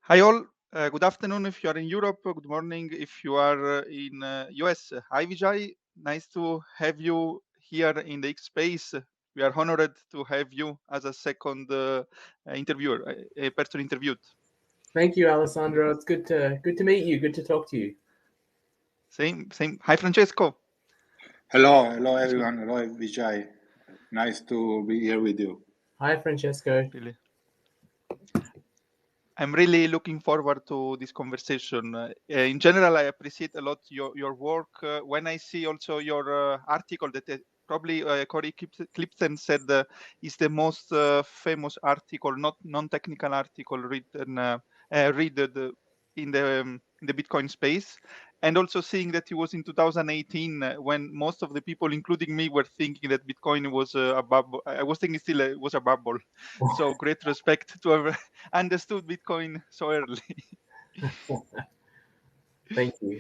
Hi all. Good afternoon if you are in Europe. Good morning if you are in US. Hi Vijay. Nice to have you here in the X Space. We are honored to have you as a second interviewer, a person interviewed. Thank you, Alessandro. It's good to meet you. Good to talk to you. Same. Hi Francesco. Hello everyone. Hello Vijay. Nice to be here with you. Hi, Francesco. Really. I'm really looking forward to this conversation. In general, I appreciate a lot your work. When I see also your article that probably Corey Clipton said is the most famous article, not non-technical article written read in the Bitcoin space, and also seeing that it was in 2018 when most of the people, including me, were thinking that Bitcoin was a bubble. I was thinking still it was a bubble. So great respect to have understood Bitcoin so early. Thank you.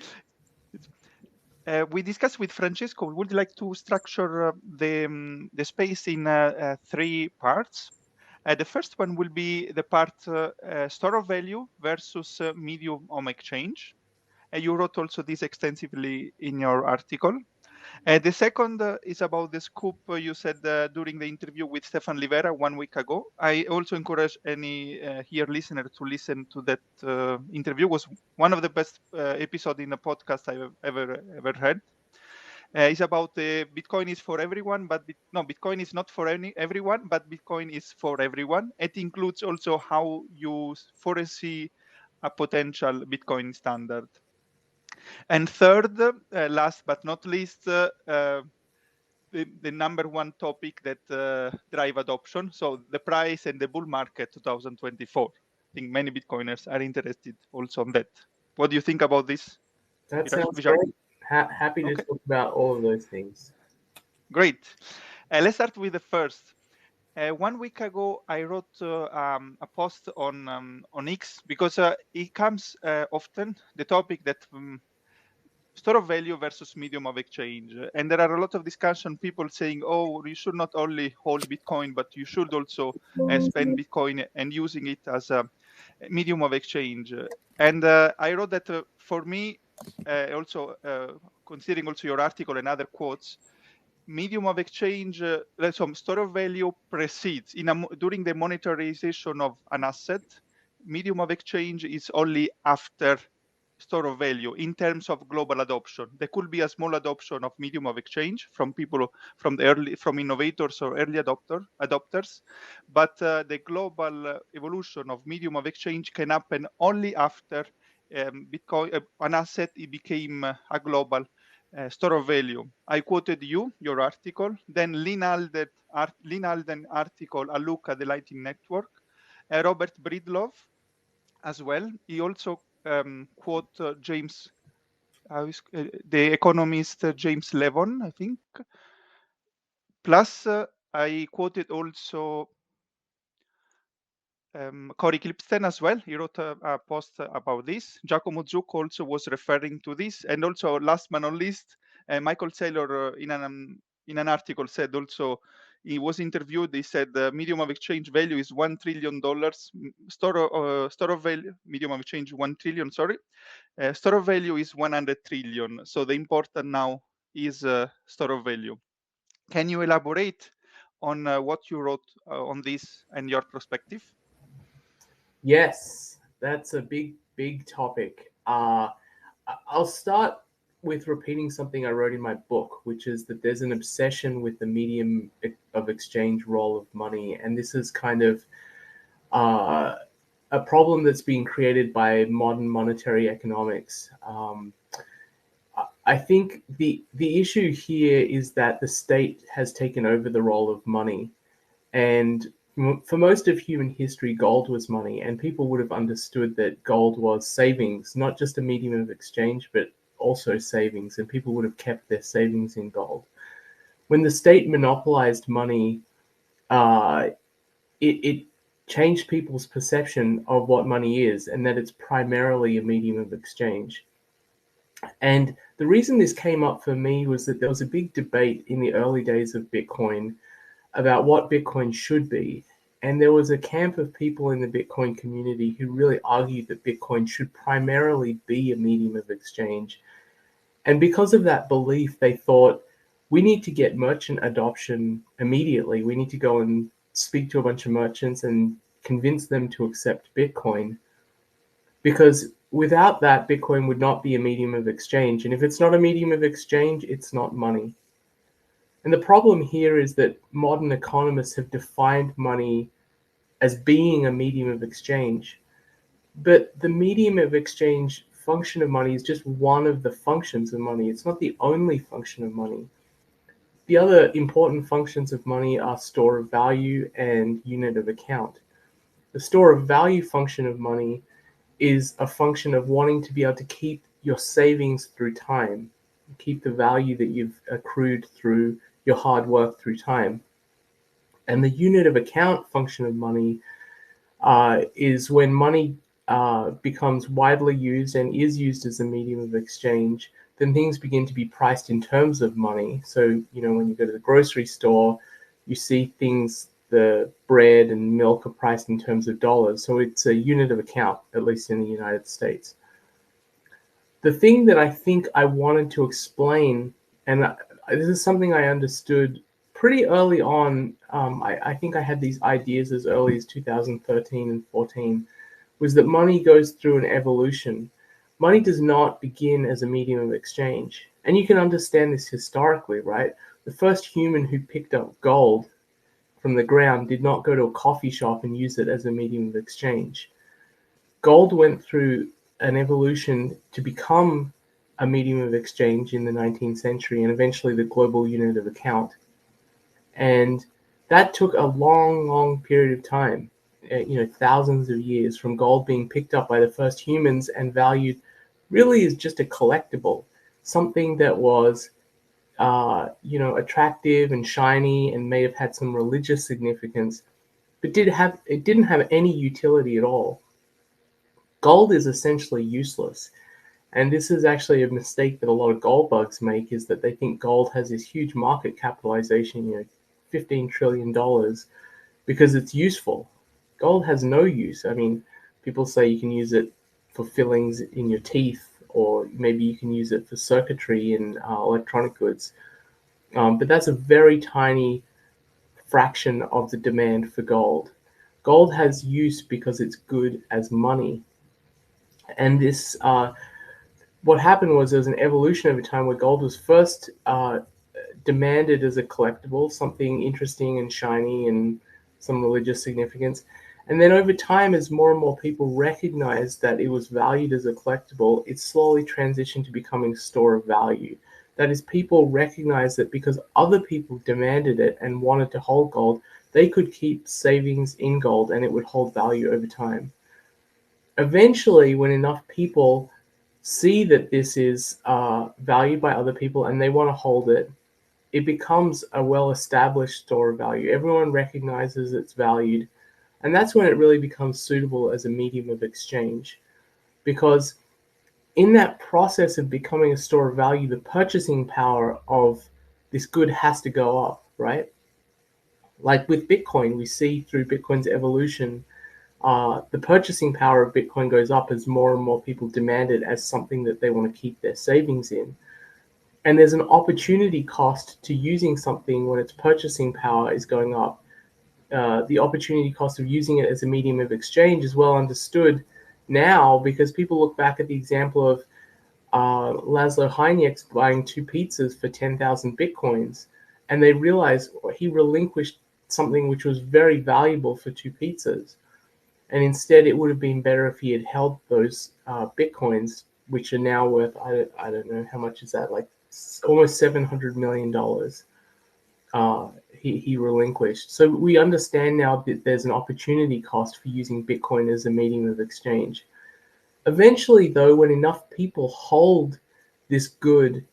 We discussed with Francesco. We would like to structure the space in three parts. The first one will be the part store of value versus medium of exchange. You wrote also this extensively in your article. The second is about the scoop you said during the interview with Stefan Livera 1 week ago. I also encourage any here listener to listen to that interview. It was one of the best episodes in a podcast I've ever heard. It's about Bitcoin is for everyone, but Bitcoin is not for everyone, but Bitcoin is for everyone. It includes also how you foresee a potential Bitcoin standard. And third, last but not least, the number one topic that drive adoption. So the price and the bull market 2024. I think many Bitcoiners are interested also on that. What do you think about this? That sounds great. Happy to talk about all of those things. Great. Let's start with the first. 1 week ago, I wrote a post on X because it comes often, the topic that store of value versus medium of exchange. And there are a lot of discussion, people saying, oh, you should not only hold Bitcoin, but you should also spend Bitcoin and using it as a medium of exchange. And I wrote that for me, also considering also your article and other quotes, medium of exchange, store of value precedes during the monetarization of an asset. Medium of exchange is only after store of value in terms of global adoption. There could be a small adoption of medium of exchange from people from innovators or early adopters, but the global evolution of medium of exchange can happen only after Bitcoin, an asset, it became a global store of value. I quoted your article, then Lynn Alden article, A Look at the Lightning Network, Robert Breedlove as well. He also quote James, the economist James Levon, I think. Plus, I quoted also Corey Clipton as well. He wrote a post about this. Giacomo Zucco also was referring to this. And also, last but not least, Michael Saylor in an article said also, he was interviewed. He said the medium of exchange value is $1 trillion. Store of value, medium of exchange 1 trillion. Sorry, store of value is 100 trillion. So the important now is store of value. Can you elaborate on what you wrote on this and your perspective? Yes, that's a big topic. I'll start with repeating something I wrote in my book, which is that there's an obsession with the medium of exchange role of money. And this is kind of a problem that's being created by modern monetary economics. I think the issue here is that the state has taken over the role of money. And for most of human history, gold was money, and people would have understood that gold was savings, not just a medium of exchange, but also savings, and people would have kept their savings in gold. When the state monopolized money, it changed people's perception of what money is, and that it's primarily a medium of exchange. And the reason this came up for me was that there was a big debate in the early days of Bitcoin about what Bitcoin should be. And there was a camp of people in the Bitcoin community who really argued that Bitcoin should primarily be a medium of exchange. And because of that belief, they thought, we need to get merchant adoption immediately. We need to go and speak to a bunch of merchants and convince them to accept Bitcoin. Because without that, Bitcoin would not be a medium of exchange. And if it's not a medium of exchange, it's not money. And the problem here is that modern economists have defined money as being a medium of exchange. But the medium of exchange function of money is just one of the functions of money. It's not the only function of money. The other important functions of money are store of value and unit of account. The store of value function of money is a function of wanting to be able to keep your savings through time, keep the value that you've accrued through your hard work through time. And the unit of account function of money is when money becomes widely used and is used as a medium of exchange, then things begin to be priced in terms of money. So, when you go to the grocery store, you see things, the bread and milk are priced in terms of dollars. So it's a unit of account, at least in the United States. The thing that I think I wanted to explain, and this is something I understood pretty early on, I think I had these ideas as early as 2013 and 14, was that money goes through an evolution. Money does not begin as a medium of exchange. And you can understand this historically, right? The first human who picked up gold from the ground did not go to a coffee shop and use it as a medium of exchange. Gold went through an evolution to become a medium of exchange in the 19th century and eventually the global unit of account. And that took a long, long period of time, thousands of years, from gold being picked up by the first humans and valued really as just a collectible, something that was attractive and shiny and may have had some religious significance, but it didn't have any utility at all. Gold is essentially useless. And this is actually a mistake that a lot of gold bugs make, is that they think gold has this huge market capitalization, $15 trillion, because it's useful. Gold has no use. I mean, people say you can use it for fillings in your teeth, or maybe you can use it for circuitry in electronic goods. But that's a very tiny fraction of the demand for gold. Gold has use because it's good as money. And this, what happened was there was an evolution over time where gold was first demanded as a collectible, something interesting and shiny and some religious significance. And then over time, as more and more people recognized that it was valued as a collectible, it slowly transitioned to becoming a store of value. That is, people recognized that because other people demanded it and wanted to hold gold, they could keep savings in gold and it would hold value over time. Eventually, when enough people see that this is valued by other people and they want to hold it, it becomes a well-established store of value. Everyone recognizes it's valued. And that's when it really becomes suitable as a medium of exchange. Because in that process of becoming a store of value, the purchasing power of this good has to go up, right? Like with Bitcoin, we see through Bitcoin's evolution, the purchasing power of Bitcoin goes up as more and more people demand it as something that they want to keep their savings in. And there's an opportunity cost to using something when its purchasing power is going up. The opportunity cost of using it as a medium of exchange is well understood now, because people look back at the example of Laszlo Heinek's buying 2 pizzas for 10,000 Bitcoins, and they realize he relinquished something which was very valuable for 2 pizzas. And instead, it would have been better if he had held those Bitcoins, which are now worth, I don't know, how much is that, like almost $700 million. He relinquished. So we understand now that there's an opportunity cost for using Bitcoin as a medium of exchange. Eventually, though, when enough people hold this good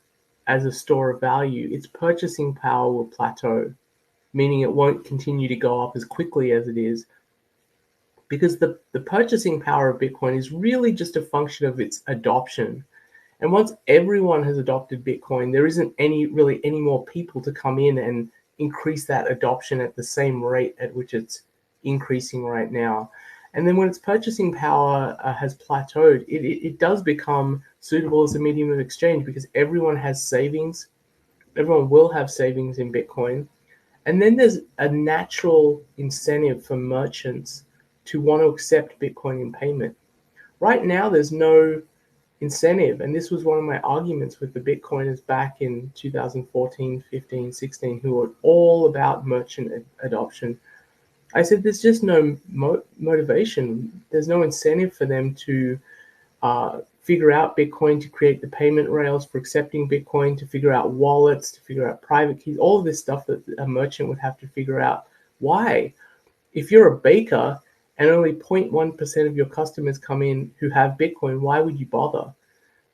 as a store of value, its purchasing power will plateau, meaning it won't continue to go up as quickly as it is, because the purchasing power of Bitcoin is really just a function of its adoption. And once everyone has adopted Bitcoin, there isn't any more people to come in and increase that adoption at the same rate at which it's increasing right now. And then when its purchasing power has plateaued, it does become suitable as a medium of exchange because everyone has savings. Everyone will have savings in Bitcoin. And then there's a natural incentive for merchants to want to accept Bitcoin in payment. Right now, there's no incentive. And this was one of my arguments with the Bitcoiners back in 2014, 15, 16, who were all about merchant adoption. I said there's just no motivation. There's no incentive for them to figure out Bitcoin, to create the payment rails for accepting Bitcoin, to figure out wallets, to figure out private keys, all of this stuff that a merchant would have to figure out. Why? If you're a baker and only 0.1% of your customers come in who have Bitcoin, why would you bother?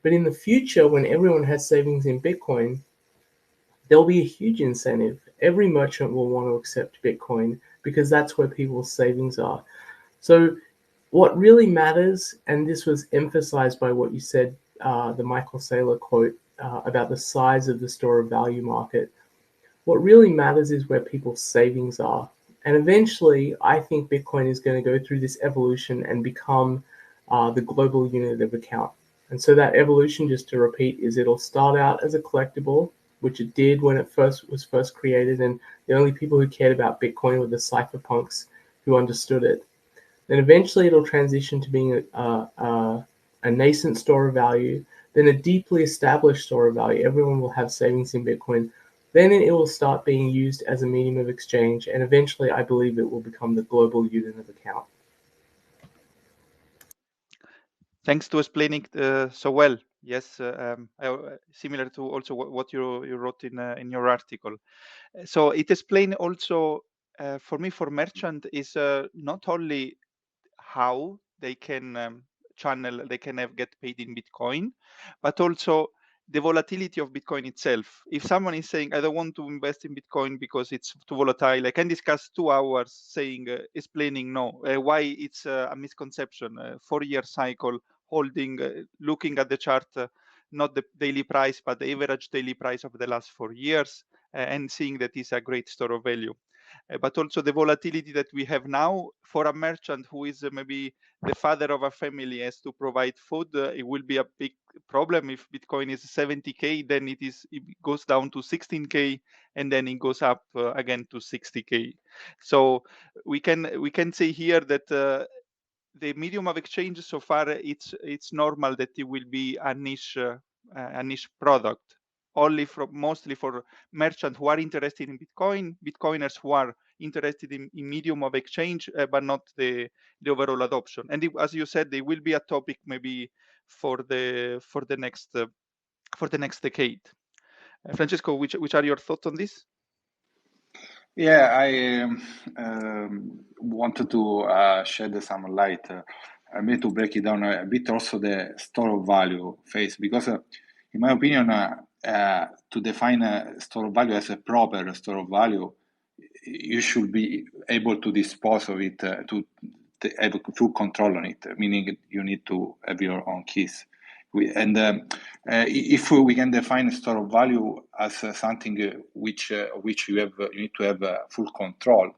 But in the future, when everyone has savings in Bitcoin, there'll be a huge incentive. Every merchant will want to accept Bitcoin because that's where people's savings are. So what really matters, and this was emphasized by what you said, the Michael Saylor quote about the size of the store of value market, what really matters is where people's savings are. And eventually, I think Bitcoin is going to go through this evolution and become the global unit of account. And so that evolution, just to repeat, is it'll start out as a collectible, which it did when it was first created, and the only people who cared about Bitcoin were the cypherpunks who understood it. Then eventually it'll transition to being a nascent store of value, then a deeply established store of value. Everyone will have savings in Bitcoin. Then it will start being used as a medium of exchange, and eventually I believe it will become the global unit of account. Thanks to explaining so well. Yes, similar to also what you wrote in your article. So it explains also for me, for merchant, is not only how they can get paid in Bitcoin, but also the volatility of Bitcoin itself. If someone is saying, I don't want to invest in Bitcoin because it's too volatile, I can discuss 2 hours saying, explaining why it's a misconception, 4-year cycle, holding, looking at the chart, not the daily price, but the average daily price of the last 4 years, and seeing that it's a great store of value. But also the volatility that we have now for a merchant who is maybe the father of a family, has to provide food. It will be a big problem if Bitcoin is 70K, then it goes down to 16K, and then it goes up again to 60K. So we can say here that the medium of exchange so far, it's normal that it will be a niche product, mostly for merchants who are interested in Bitcoin, Bitcoiners who are interested in medium of exchange, but not the overall adoption. And as you said, they will be a topic maybe for the next decade. Francesco, which are your thoughts on this? Yeah, I wanted to shed some light. I made to break it down a bit also the store of value phase, because in my opinion, to define a store of value as a proper store of value, you should be able to dispose of it, to have full control on it, meaning you need to have your own keys. If we can define a store of value as something which you need to have full control,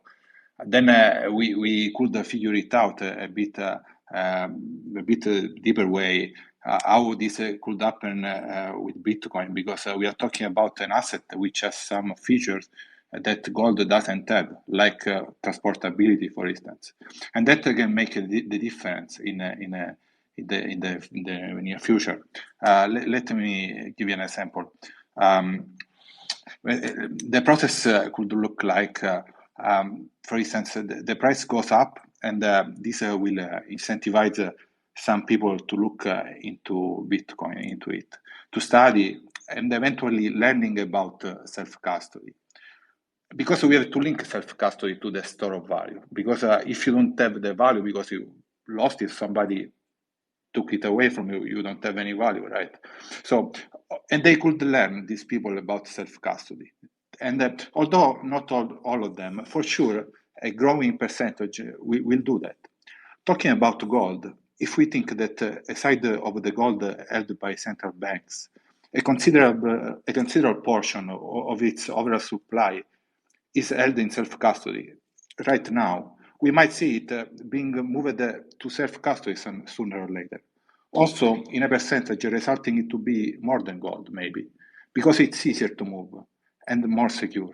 then we could figure it out a bit deeper way how this could happen with Bitcoin, because we are talking about an asset which has some features that gold doesn't have, like transportability, for instance, and that can make the difference in the near future. Let me give you an example. The process could look like, for instance, the price goes up, and this will incentivize some people to look into Bitcoin, into it, to study, and eventually learning about self-custody. Because we have to link self-custody to the store of value. Because if you don't have the value because you lost it, somebody took it away from you, you don't have any value, right? So, and they could learn, these people, about self-custody. And although not all of them, for sure, a growing percentage will do that. Talking about gold, if we think that aside of the gold held by central banks, a considerable portion of its overall supply is held in self-custody. Right now, we might see it being moved to self-custody sooner or later. Also, in a percentage, resulting it to be more than gold, maybe, because it's easier to move and more secure.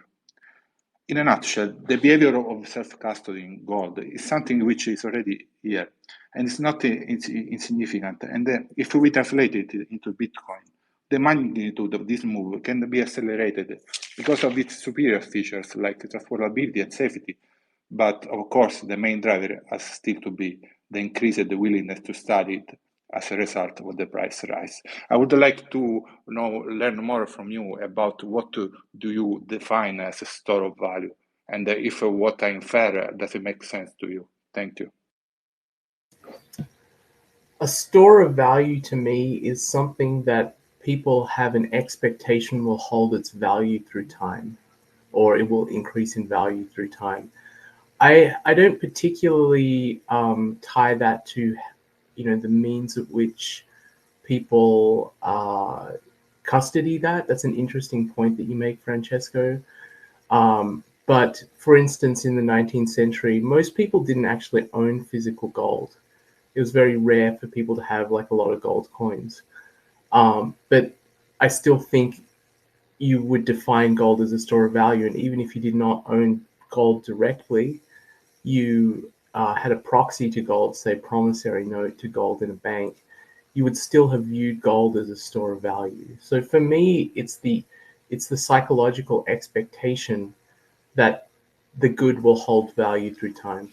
In a nutshell, the behavior of self-custody in gold is something which is already here, and it's not insignificant. And if we translate it into Bitcoin, the magnitude of this move can be accelerated because of its superior features like transferability and safety. But of course, the main driver has still to be the increased willingness to study it as a result of the price rise. I would like to learn more from you about what do you define as a store of value, and if what I infer does it make sense to you. Thank you. A store of value to me is something that people have an expectation will hold its value through time, or it will increase in value through time. I don't particularly tie that to, the means at which people custody that. That's an interesting point that you make, Francesco. But for instance, in the 19th century, most people didn't actually own physical gold. It was very rare for people to have like a lot of gold coins. But I still think you would define gold as a store of value. And even if you did not own gold directly, you had a proxy to gold, say promissory note to gold in a bank, you would still have viewed gold as a store of value. So for me, it's the psychological expectation that the good will hold value through time.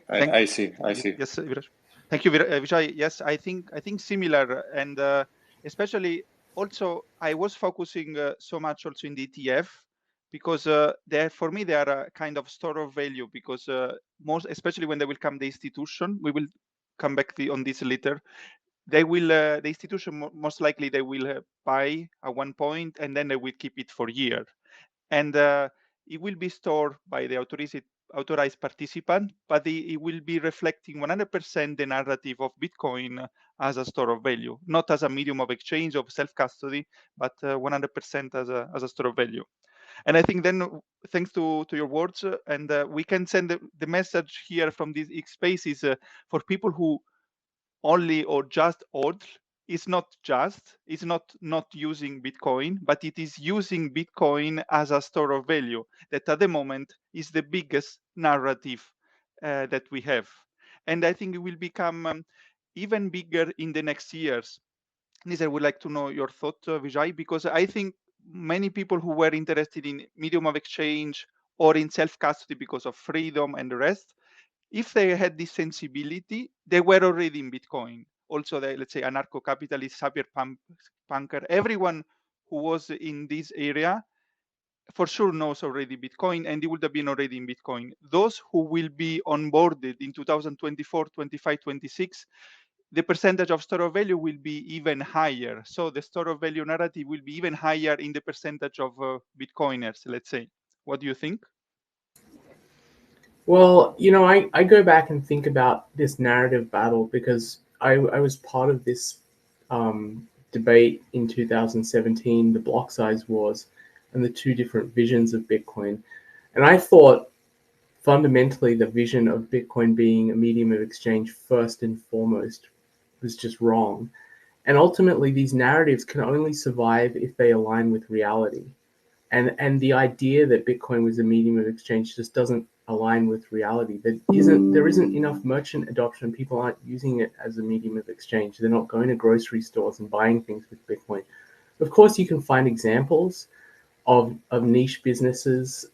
I see. Yes, Viraj. Thank you, Vijay. Yes, I think similar, and especially also I was focusing so much also in the ETF because for me they are a kind of store of value, because especially when they will come the institution, we will come back on this later. They will the institution most likely they will buy at one point, and then they will keep it for years, and it will be stored by the authorized participant, but it will be reflecting 100% the narrative of Bitcoin as a store of value, not as a medium of exchange of self-custody, but 100% as a store of value. And I think then, thanks to your words, and we can send the message here from these X spaces for people who only or just hold. It's not not using Bitcoin, but it is using Bitcoin as a store of value that at the moment is the biggest narrative that we have. And I think it will become even bigger in the next years. This I would like to know your thought, Vijay, because I think many people who were interested in medium of exchange or in self-custody because of freedom and the rest, if they had this sensibility, they were already in Bitcoin. Also, let's say anarcho-capitalist, cyberpunker, everyone who was in this area for sure knows already Bitcoin, and it would have been already in Bitcoin. Those who will be onboarded in 2024, 25, 26, the percentage of store of value will be even higher. So the store of value narrative will be even higher in the percentage of Bitcoiners, let's say. What do you think? Well, I go back and think about this narrative battle because I was part of this debate in 2017, the block size wars, and the two different visions of Bitcoin. And I thought fundamentally the vision of Bitcoin being a medium of exchange first and foremost was just wrong. And ultimately, these narratives can only survive if they align with reality. And the idea that Bitcoin was a medium of exchange just doesn't align with reality. There isn't enough merchant adoption. People aren't using it as a medium of exchange. They're not going to grocery stores and buying things with Bitcoin. Of course, you can find examples of niche businesses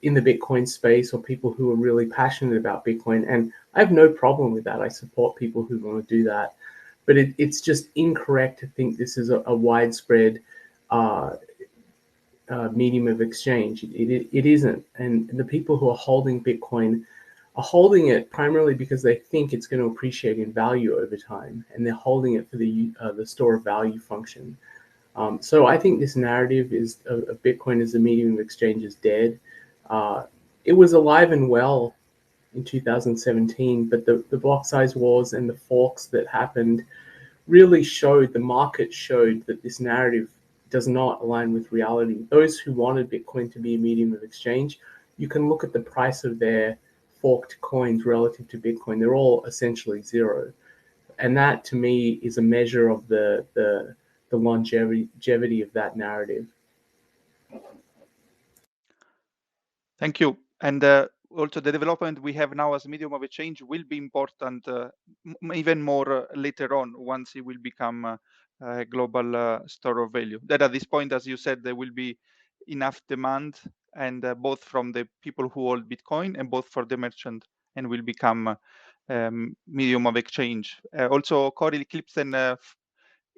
in the Bitcoin space, or people who are really passionate about Bitcoin. And I have no problem with that. I support people who want to do that. But it's just incorrect to think this is a widespread medium of exchange. It isn't. And the people who are holding Bitcoin are holding it primarily because they think it's going to appreciate in value over time, and they're holding it for the store of value function. So I think this narrative is of Bitcoin as a medium of exchange is dead. It was alive and well in 2017, but the block size wars and the forks that happened really showed, the market showed that this narrative does not align with reality. Those who wanted Bitcoin to be a medium of exchange, you can look at the price of their forked coins relative to Bitcoin. They're all essentially zero. And that, to me, is a measure of the longevity of that narrative. Thank you. And also the development we have now as medium of exchange will be important even more later on, once it will become a global store of value. That at this point, as you said, there will be enough demand, and both from the people who hold Bitcoin and both for the merchant, and will become medium of exchange. Also, Corey Clipson,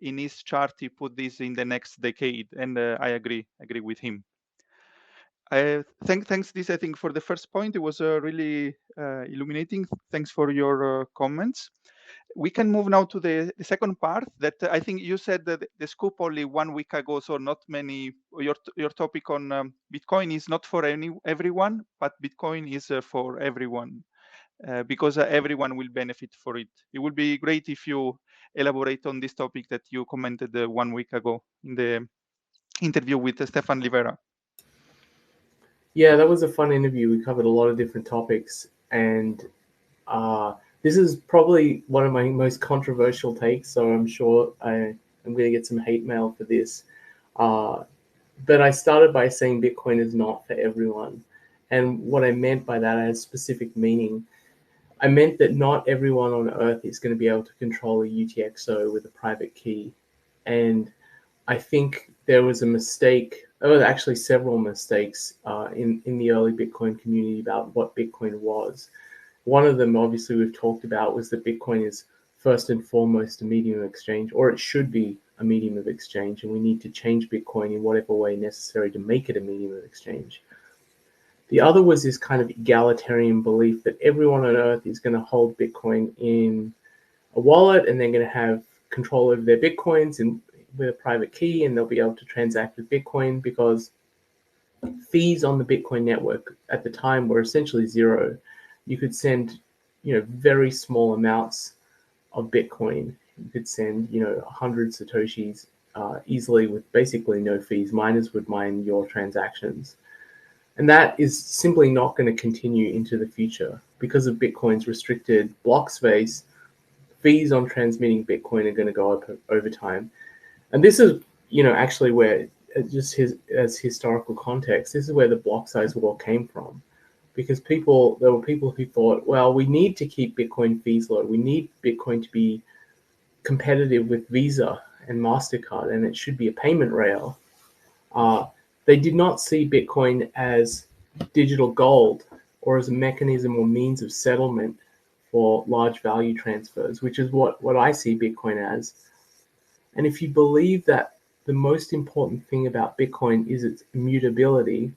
in his chart, he put this in the next decade, and I agree with him. Thanks, this, I think, for the first point. It was really illuminating. Thanks for your comments. We can move now to the second part that I think you said that the scoop only 1 week ago, so not many. Your topic on Bitcoin is not for everyone, but Bitcoin is for everyone, because everyone will benefit for it. It would be great if you elaborate on this topic that you commented 1 week ago in the interview with Stefan Livera. Yeah, that was a fun interview. We covered a lot of different topics, and this is probably one of my most controversial takes, so I'm sure I'm going to get some hate mail for this. But I started by saying Bitcoin is not for everyone. And what I meant by that has specific meaning. I meant that not everyone on Earth is going to be able to control a UTXO with a private key. And I think there was a mistake, there were actually several mistakes in the early Bitcoin community about what Bitcoin was. One of them, obviously, we've talked about was that Bitcoin is first and foremost a medium of exchange, or it should be a medium of exchange, and we need to change Bitcoin in whatever way necessary to make it a medium of exchange. The other was this kind of egalitarian belief that everyone on Earth is going to hold Bitcoin in a wallet, and they're going to have control over their Bitcoins and with a private key, and they'll be able to transact with Bitcoin because fees on the Bitcoin network at the time were essentially zero. You could send, very small amounts of Bitcoin. You could send, 100 Satoshis easily with basically no fees. Miners would mine your transactions. And that is simply not going to continue into the future because of Bitcoin's restricted block space. Fees on transmitting Bitcoin are going to go up over time. And this is, actually where, as historical context, this is where the block size war came from. Because there were people who thought, well, we need to keep Bitcoin fees low. We need Bitcoin to be competitive with Visa and MasterCard, and it should be a payment rail. They did not see Bitcoin as digital gold or as a mechanism or means of settlement for large value transfers, which is what I see Bitcoin as. And if you believe that the most important thing about Bitcoin is its immutability,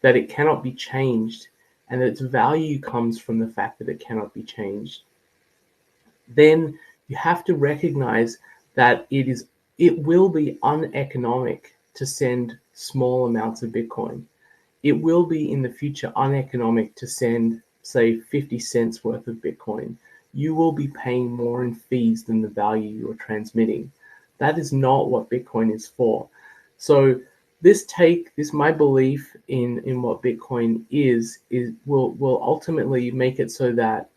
that it cannot be changed, and that its value comes from the fact that it cannot be changed, then you have to recognize that it will be uneconomic to send small amounts of Bitcoin. It will be in the future uneconomic to send, say, 50 cents worth of Bitcoin. You will be paying more in fees than the value you're transmitting. That is not what Bitcoin is for. So my belief in what Bitcoin will ultimately make it so that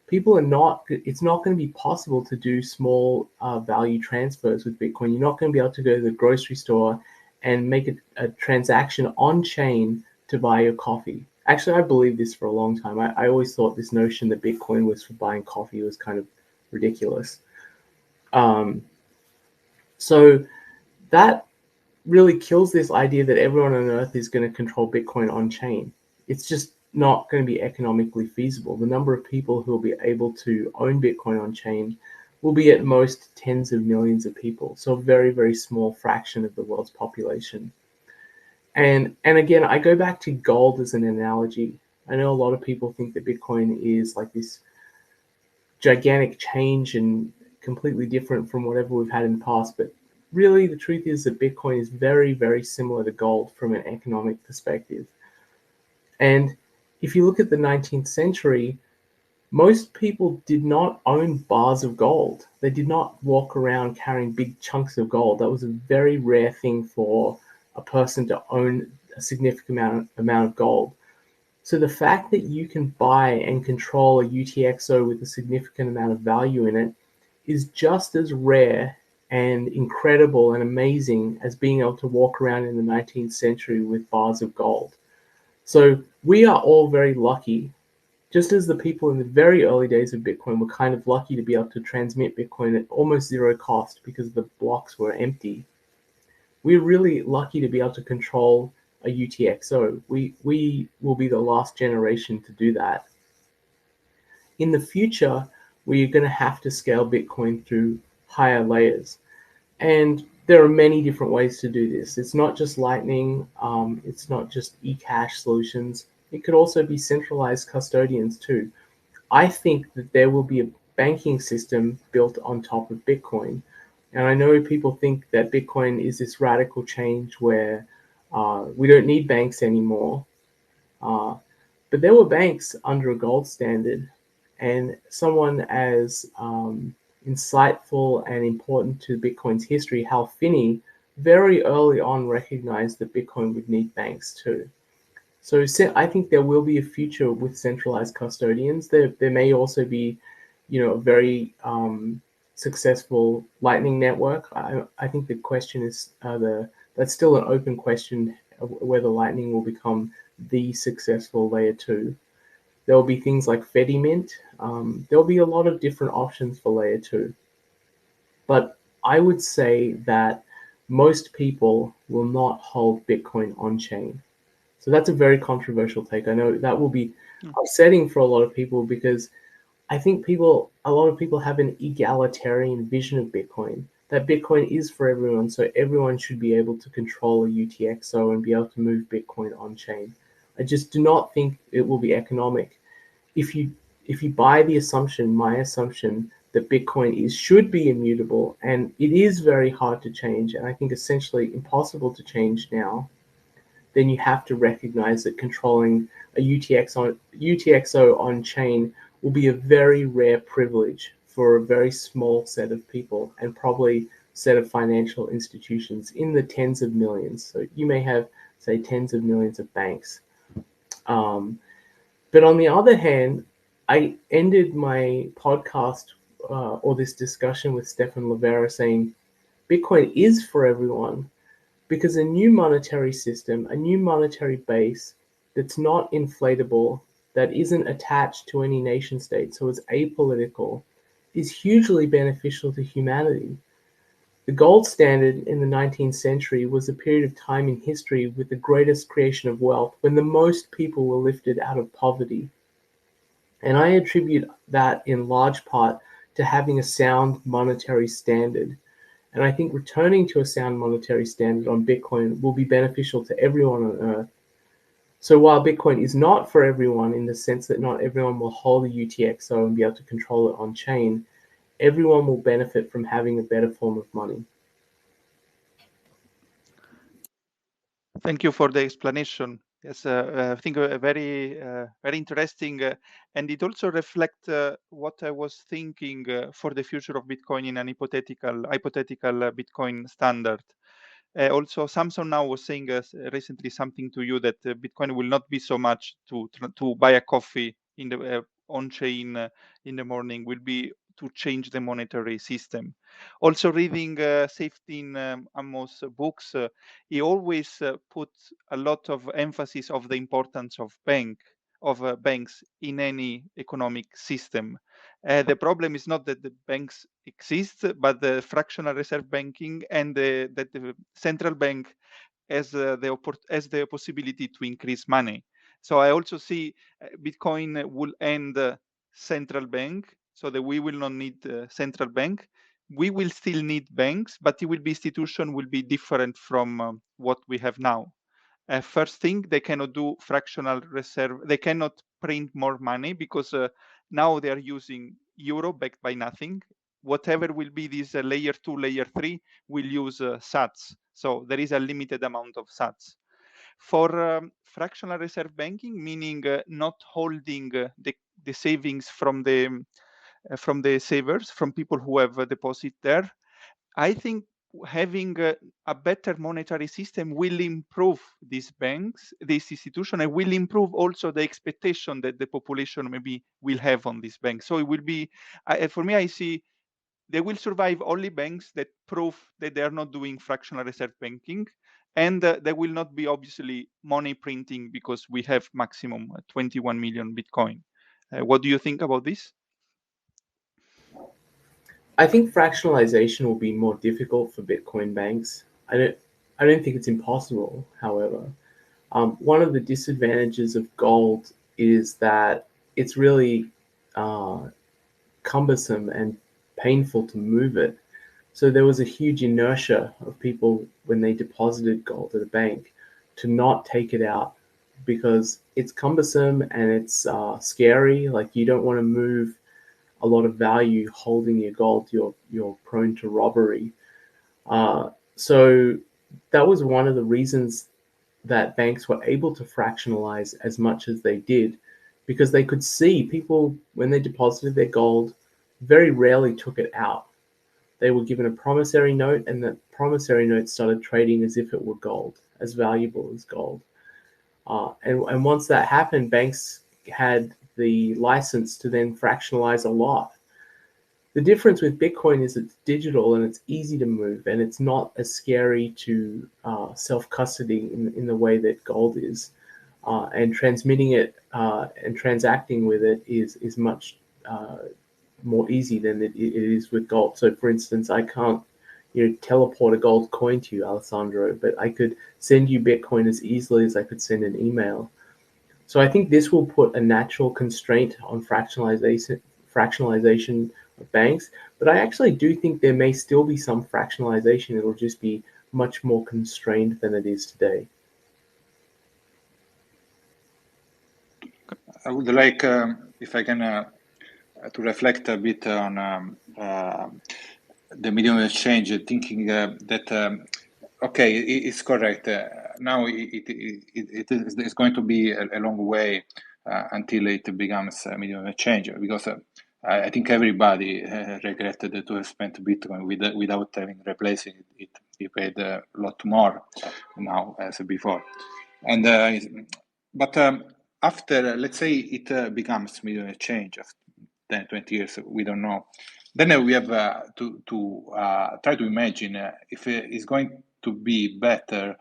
it's not going to be possible to do small value transfers with Bitcoin. You're not going to be able to go to the grocery store and make a transaction on chain to buy your coffee. Actually, I believed this for a long time. I always thought this notion that Bitcoin was for buying coffee was kind of ridiculous. So that really kills this idea that everyone on Earth is going to control Bitcoin on chain. It's just not going to be economically feasible. The number of people who will be able to own Bitcoin on chain will be at most tens of millions of people. So a very, very small fraction of the world's population. And again, I go back to gold as an analogy. I know a lot of people think that Bitcoin is like this gigantic change and completely different from whatever we've had in the past, but really the truth is that Bitcoin is very, very similar to gold from an economic perspective. And if you look at the 19th century, most people did not own bars of gold. They did not walk around carrying big chunks of gold. That was a very rare thing for a person to own a significant amount of gold. So the fact that you can buy and control a UTXO with a significant amount of value in it is just as rare and incredible and amazing as being able to walk around in the 19th century with bars of gold. So we are all very lucky, just as the people in the very early days of Bitcoin were kind of lucky to be able to transmit Bitcoin at almost zero cost because the blocks were empty. We're really lucky to be able to control a UTXO. We will be the last generation to do that. In the future, we're going to have to scale Bitcoin through higher layers. And there are many different ways to do this. It's not just Lightning. It's not just eCash solutions. It could also be centralized custodians too. I think that there will be a banking system built on top of Bitcoin. And I know people think that Bitcoin is this radical change where we don't need banks anymore. But there were banks under a gold standard, and someone as insightful and important to Bitcoin's history, Hal Finney, very early on recognized that Bitcoin would need banks too. So I think there will be a future with centralized custodians. There may also be, a very successful Lightning network. I think the question is that's still an open question of whether Lightning will become the successful layer 2. There will be things like Fedimint. There will be a lot of different options for layer 2. But I would say that most people will not hold Bitcoin on chain. So that's a very controversial take. I know that will be upsetting for a lot of people because I think a lot of people have an egalitarian vision of Bitcoin, that Bitcoin is for everyone, so everyone should be able to control a UTXO and be able to move Bitcoin on chain. I just do not think it will be economic. If you buy the assumption, my assumption, that Bitcoin should be immutable, and it is very hard to change, and I think essentially impossible to change now, then you have to recognize that controlling a UTXO on chain will be a very rare privilege for a very small set of people and probably a set of financial institutions in the tens of millions. So you may have, say, tens of millions of banks. But on the other hand, I ended my podcast or this discussion with Stefan Livera saying Bitcoin is for everyone, because a new monetary system, a new monetary base that's not inflatable, that isn't attached to any nation state, so it's apolitical, is hugely beneficial to humanity. The gold standard in the 19th century was a period of time in history with the greatest creation of wealth, when the most people were lifted out of poverty. And I attribute that in large part to having a sound monetary standard. And I think returning to a sound monetary standard on Bitcoin will be beneficial to everyone on Earth. So while Bitcoin is not for everyone in the sense that not everyone will hold a UTXO and be able to control it on chain, everyone will benefit from having a better form of money. Thank you for the explanation. Yes, I think very interesting, and it also reflects what I was thinking for the future of Bitcoin in an hypothetical Bitcoin standard. Also, Samson now was saying recently something to you that Bitcoin will not be so much to buy a coffee in the on chain in the morning. Will be to change the monetary system. Also, reading Safety in Amos' books, he always puts a lot of emphasis of the importance of banks in any economic system. The problem is not that the banks exist, but the fractional reserve banking and that the central bank has the possibility to increase money. So I also see Bitcoin will end central bank, so that we will not need central bank. We will still need banks, but it will be institution will be different from what we have now. First thing, they cannot do fractional reserve. They cannot print more money because now they are using euro backed by nothing. Whatever will be this layer 2, layer 3 will use sats. So there is a limited amount of sats. For fractional reserve banking, meaning not holding savings from the savers, from people who have a deposit there. I think having a better monetary system will improve these banks, this institution, and will improve also the expectation that the population maybe will have on these banks. So it will be, for me, I see they will survive only banks that prove that they are not doing fractional reserve banking, and there will not be obviously money printing because we have maximum 21 million Bitcoin. What do you think about this? I think fractionalization will be more difficult for Bitcoin banks. I don't think it's impossible, however. One of the disadvantages of gold is that it's really cumbersome and painful to move it. So there was a huge inertia of people when they deposited gold at a bank to not take it out because it's cumbersome and it's scary. Like, you don't want to move a lot of value holding your gold. You're prone to robbery. So that was one of the reasons that banks were able to fractionalize as much as they did, because they could see people, when they deposited their gold, very rarely took it out. They were given a promissory note, and that promissory note started trading as if it were gold, as valuable as gold. And once that happened, banks had the license to then fractionalize a lot. The difference with Bitcoin is it's digital and it's easy to move, and it's not as scary to self-custody in the way that gold is. And transmitting it and transacting with it is much more easy than it is with gold. So, for instance, I can't teleport a gold coin to you, Alessandro, but I could send you Bitcoin as easily as I could send an email. So I think this will put a natural constraint on fractionalization of banks, but I actually do think there may still be some fractionalization. It'll just be much more constrained than it is today. I would like, if I can, to reflect a bit on the medium of exchange, thinking that, okay, it's correct. Now it's going to be a long way until it becomes a medium of exchange, because I think everybody regretted to have spent Bitcoin without having replacing it. He paid a lot more now as before. And but after, let's say, it becomes medium of exchange after 10, 20 years, we don't know. Then we have to try to imagine if it's going to be better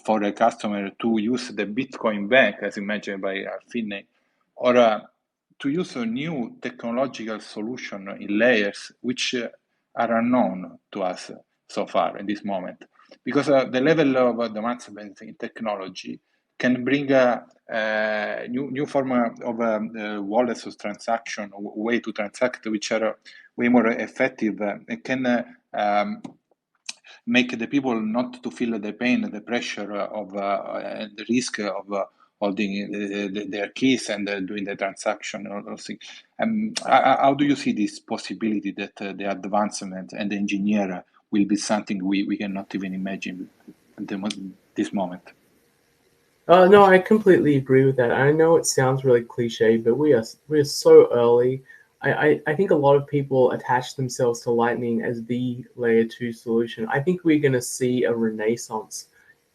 for a customer to use the Bitcoin bank, as imagined by Finney, or to use a new technological solution in layers which are unknown to us so far in this moment. Because the level of advancement in technology can bring a new form of wallets of transaction, way to transact, which are way more effective and can make the people not to feel the pain, the pressure of the risk of holding their keys and doing the transaction. How do you see this possibility that the advancement and the engineer will be something we cannot even imagine at this moment? No, I completely agree with that. I know it sounds really cliche, but we are so early. I think a lot of people attach themselves to Lightning as the layer 2 solution. I think we're going to see a renaissance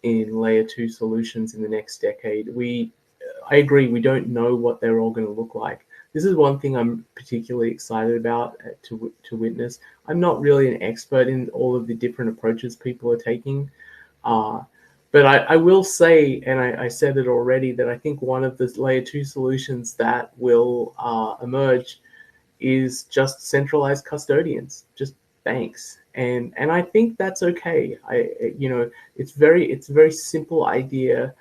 in layer 2 solutions in the next decade. I agree, we don't know what they're all going to look like. This is one thing I'm particularly excited about to witness. I'm not really an expert in all of the different approaches people are taking. But I will say, and I said it already, that I think one of the layer 2 solutions that will emerge is just centralized custodians, just banks, and I think that's okay. It's a very simple idea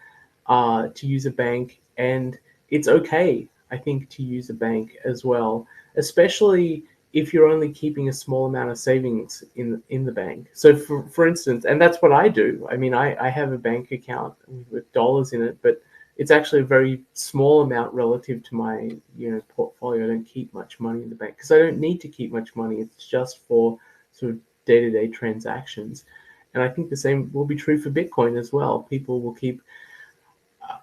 to use a bank, and it's okay, I think, to use a bank as well, especially if you're only keeping a small amount of savings in the bank. So for instance, and that's what I do. I mean, I have a bank account with dollars in it, but it's actually a very small amount relative to my portfolio. I don't keep much money in the bank because I don't need to keep much money. It's just for sort of day-to-day transactions. And I think the same will be true for Bitcoin as well. People will keep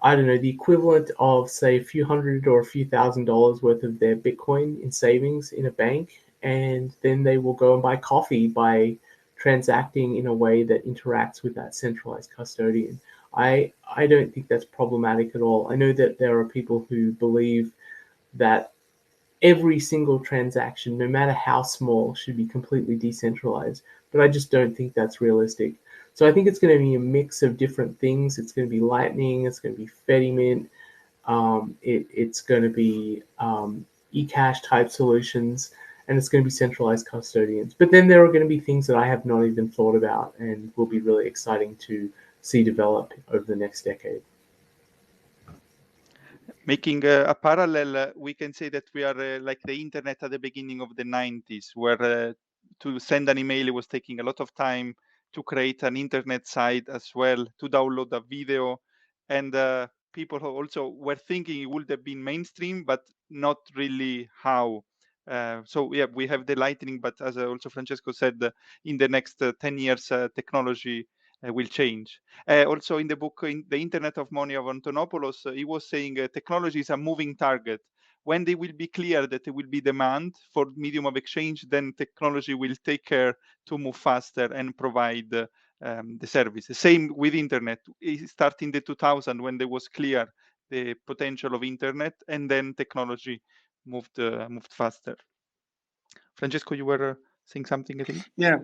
I don't know, the equivalent of, say, a few hundred or a few $1,000s worth of their Bitcoin in savings in a bank, and then they will go and buy coffee by transacting in a way that interacts with that centralized custodian. I don't think that's problematic at all. I know that there are people who believe that every single transaction, no matter how small, should be completely decentralized, but I just don't think that's realistic. So I think it's going to be a mix of different things. It's going to be Lightning, it's going to be Fedimint, it's going to be eCash type solutions, and it's going to be centralized custodians. But then there are going to be things that I have not even thought about and will be really exciting to see develop over the next decade. Making a parallel, we can say that we are like the internet at the beginning of the 90s, where to send an email was taking a lot of time, to create an internet site as well, to download a video. And people who also were thinking it would have been mainstream, but not really how. So yeah, we have the Lightning, but as also Francesco said, in the next 10 years, technology will change. Also in the book, in The Internet of Money of Antonopoulos, he was saying technology is a moving target. When they will be clear that there will be demand for medium of exchange, then technology will take care to move faster and provide the service. Same with internet. It started in the 2000 when there was clear the potential of internet, and then technology moved faster. Francesco, you were saying something, I think? Yeah.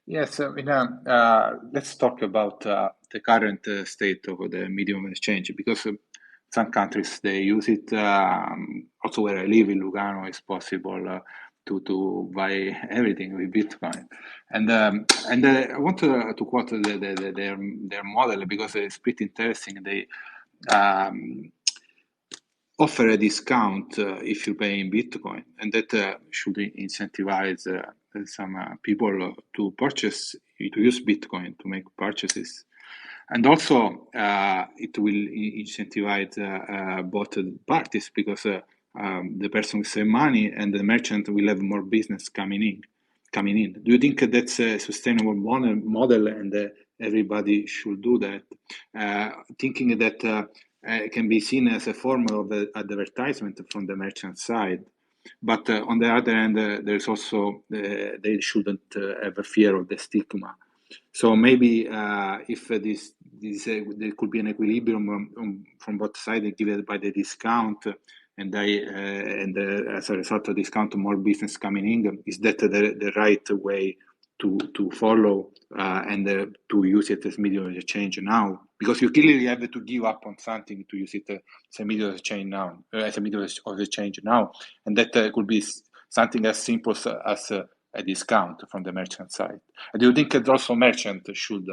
Yes, let's talk about the current state of the medium of exchange, because some countries, they use it. Also, where I live in Lugano, it's possible to buy everything with Bitcoin. And I want to quote their model, because it's pretty interesting. They offer a discount if you pay in Bitcoin, and that should incentivize some people to use Bitcoin to make purchases. And also, it will incentivize both parties, because the person will save money and the merchant will have more business coming in. Do you think that's a sustainable model, and everybody should do that? Thinking that can be seen as a form of advertisement from the merchant side. But on the other hand, there's also, they shouldn't have a fear of the stigma. So maybe if there could be an equilibrium from both sides, given by the discount, and as a result of discount, more business coming in, is that the right way to follow and to use it as medium of exchange now? Because you clearly have to give up on something to use it as a medium of exchange now, and that could be something as simple as a discount from the merchant side. And do you think that also merchant should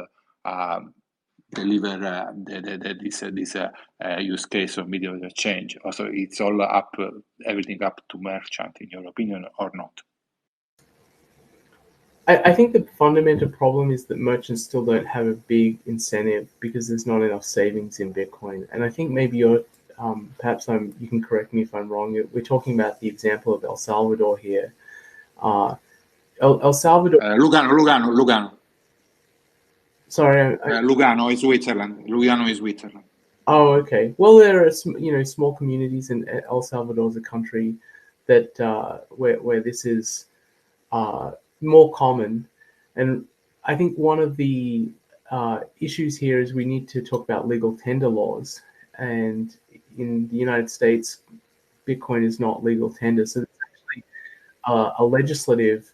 deliver this use case of medium of exchange? Also, it's all everything up to merchant, in your opinion, or not? I think the fundamental problem is that merchants still don't have a big incentive, because there's not enough savings in Bitcoin. And I think maybe you're, perhaps you can correct me if I'm wrong. We're talking about the example of El Salvador here. El Salvador. Lugano. Sorry. Lugano is Switzerland. Oh, okay. Well, there are small communities in El Salvador, as a country, that where this is more common. And I think one of the issues here is we need to talk about legal tender laws. And in the United States, Bitcoin is not legal tender. So there's actually a legislative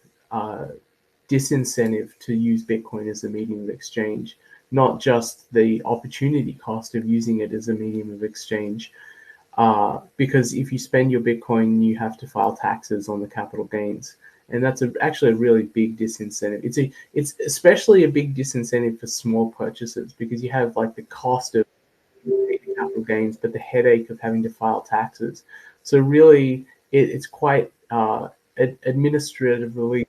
disincentive to use Bitcoin as a medium of exchange, not just the opportunity cost of using it as a medium of exchange. Because if you spend your Bitcoin, you have to file taxes on the capital gains. And that's actually a really big disincentive. It's especially a big disincentive for small purchases, because you have like the cost of capital gains, but the headache of having to file taxes. So really, it's quite administratively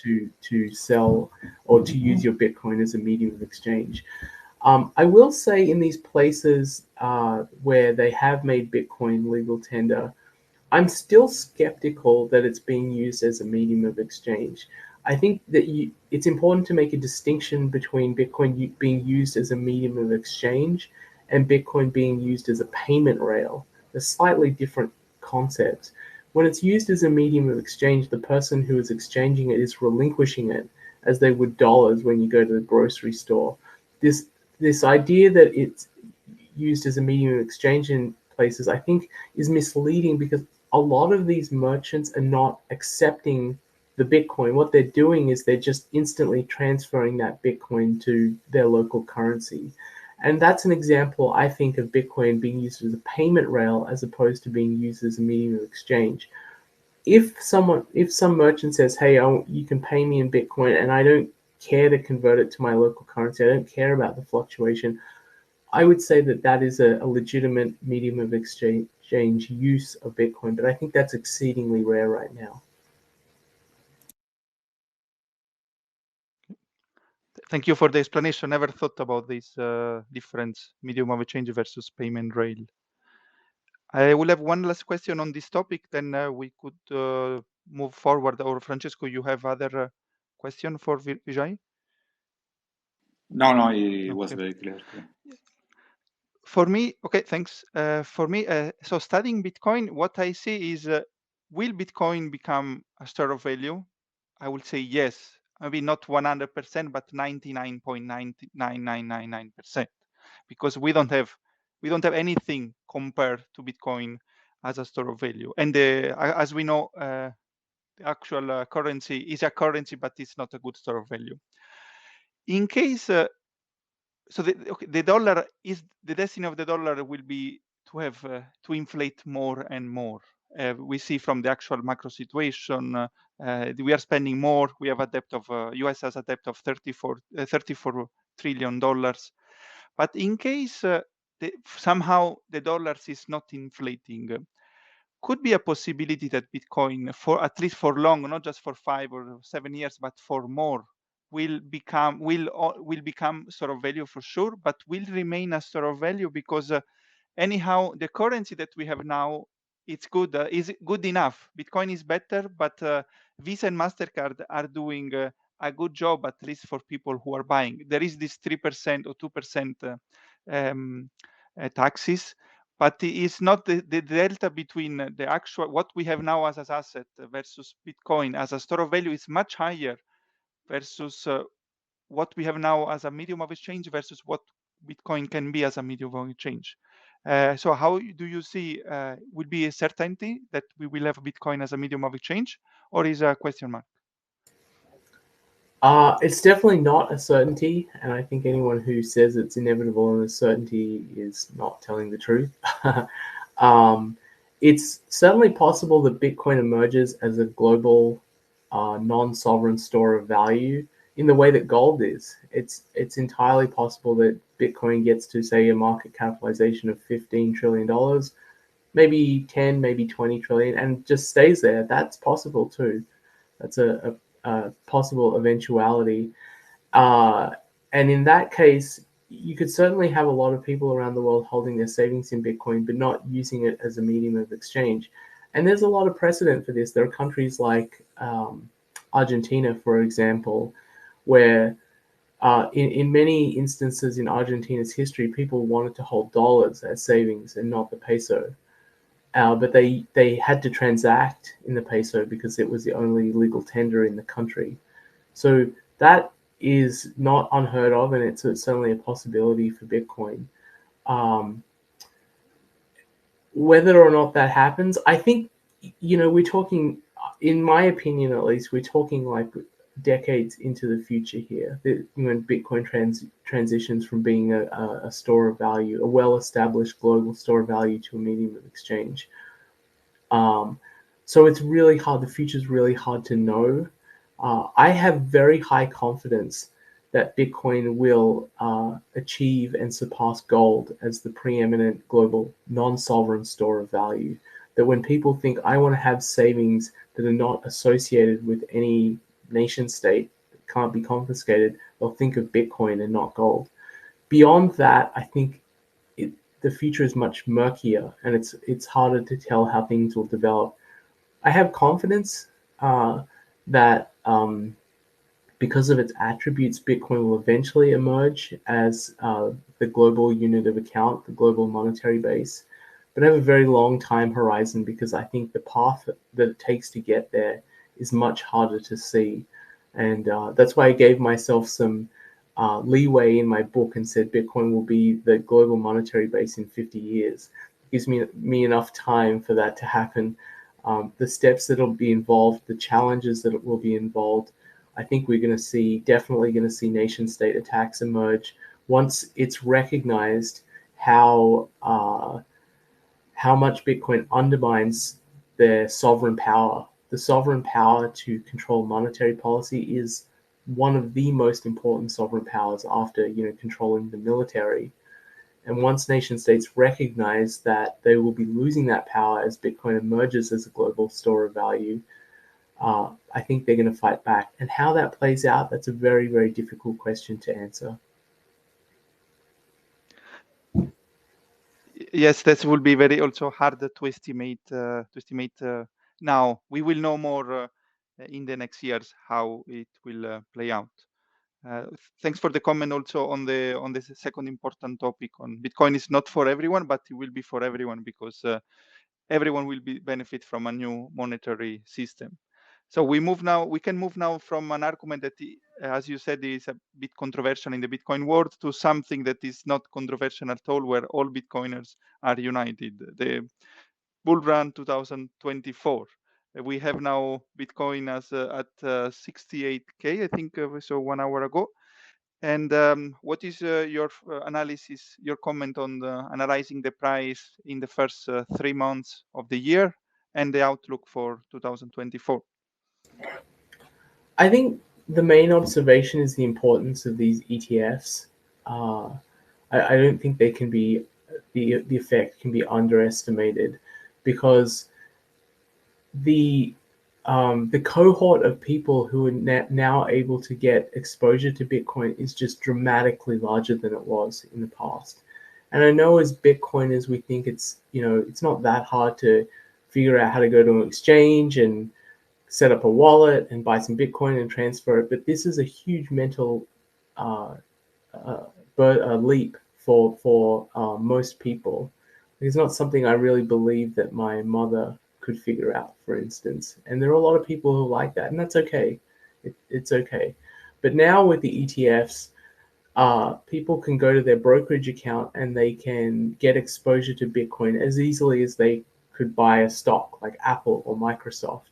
to sell or to use your Bitcoin as a medium of exchange. I will say, in these places where they have made Bitcoin legal tender, I'm still skeptical that it's being used as a medium of exchange. I think that it's important to make a distinction between Bitcoin being used as a medium of exchange and Bitcoin being used as a payment rail. They're slightly different concepts. When it's used as a medium of exchange, the person who is exchanging it is relinquishing it as they would dollars when you go to the grocery store. This idea that it's used as a medium of exchange in places, I think, is misleading, because a lot of these merchants are not accepting the Bitcoin. What they're doing is they're just instantly transferring that Bitcoin to their local currency. And that's an example, I think, of Bitcoin being used as a payment rail as opposed to being used as a medium of exchange. If some merchant says, hey, you can pay me in Bitcoin and I don't care to convert it to my local currency, I don't care about the fluctuation, I would say that that is a legitimate medium of exchange use of Bitcoin, but I think that's exceedingly rare right now. Thank you for the explanation. Never thought about this difference, medium of exchange versus payment rail. I will have one last question on this topic, then we could move forward. Or Francesco, you have other question for Vijay? No, it was very clear. For me, okay, thanks. For me, so studying Bitcoin, what I see is, will Bitcoin become a store of value? I will say yes. Maybe not 100%, but 99.99999%, because we don't have anything compared to Bitcoin as a store of value. And as we know, the actual currency is a currency, but it's not a good store of value. In case, so the dollar is, the destiny of the dollar will be to have to inflate more and more. We see from the actual macro situation, we are spending more. We have a debt of US has a debt of $34 trillion. But in case somehow the dollars is not inflating, could be a possibility that Bitcoin, for at least for long, not just for 5 or 7 years, but for more, will become store of value for sure, but will remain a store of value because anyhow the currency that we have now, it's good, is good enough. Bitcoin is better, but Visa and MasterCard are doing a good job, at least for people who are buying. There is this 3% or 2% taxes, but it's not the delta between the actual what we have now as an asset versus Bitcoin as a store of value is much higher versus what we have now as a medium of exchange versus what Bitcoin can be as a medium of exchange. So how do you see, will be a certainty that we will have Bitcoin as a medium of exchange, or is a question mark? It's definitely not a certainty, and I think anyone who says it's inevitable and a certainty is not telling the truth. It's certainly possible that Bitcoin emerges as a global non-sovereign store of value in the way that gold is. It's entirely possible that Bitcoin gets to, say, a market capitalization of $15 trillion, maybe 10, maybe 20 trillion, and just stays there. That's possible too. That's a possible eventuality. And in that case, you could certainly have a lot of people around the world holding their savings in Bitcoin, but not using it as a medium of exchange. And there's a lot of precedent for this. There are countries like Argentina, for example, where in many instances in Argentina's history, people wanted to hold dollars as savings and not the peso. But they had to transact in the peso because it was the only legal tender in the country. So that is not unheard of, and it's certainly a possibility for Bitcoin. Whether or not that happens, I think, we're talking, in my opinion at least, we're talking like decades into the future here, when Bitcoin transitions from being a store of value, a well-established global store of value, to a medium of exchange. So it's really hard. The future is really hard to know. I have very high confidence that Bitcoin will achieve and surpass gold as the preeminent global non-sovereign store of value. That when people think, I want to have savings that are not associated with any nation state, that can't be confiscated, they'll think of Bitcoin and not gold. Beyond that, I think the future is much murkier, and it's harder to tell how things will develop. I have confidence that because of its attributes, Bitcoin will eventually emerge as the the global unit of account, the global monetary base, but I have a very long time horizon because I think the path that it takes to get there is much harder to see. And that's why I gave myself some leeway in my book and said Bitcoin will be the global monetary base in 50 years. It gives me enough time for that to happen. The steps that will be involved, the challenges that will be involved, I think we're going to see, definitely going to see nation state attacks emerge once it's recognized how much Bitcoin undermines their sovereign power. The sovereign power to control monetary policy is one of the most important sovereign powers after, controlling the military. And once nation states recognize that they will be losing that power as Bitcoin emerges as a global store of value, I think they're going to fight back. And how that plays out, that's a very, very difficult question to answer. Yes, that will be very also hard to estimate. Now we will know more in the next years how it will play out. Thanks for the comment also on the second important topic on Bitcoin is not for everyone, but it will be for everyone because everyone will benefit from a new monetary system. So we can move now from an argument that, as you said, is a bit controversial in the Bitcoin world to something that is not controversial at all, where all Bitcoiners are united. The bull run 2024. We have now Bitcoin as at 68K, I think we saw 1 hour ago. And what is your analysis, your comment on analyzing the price in the first 3 months of the year and the outlook for 2024? I think the main observation is the importance of these ETFs. I don't think they can be, the effect can be underestimated because the cohort of people who are now able to get exposure to Bitcoin is just dramatically larger than it was in the past. And I know as Bitcoiners, we think it's not that hard to figure out how to go to an exchange and set up a wallet and buy some Bitcoin and transfer it. But this is a huge mental leap for most people. It's not something I really believe that my mother could figure out, for instance. And there are a lot of people who like that, and that's okay. It's okay. But now with the ETFs, people can go to their brokerage account and they can get exposure to Bitcoin as easily as they could buy a stock like Apple or Microsoft.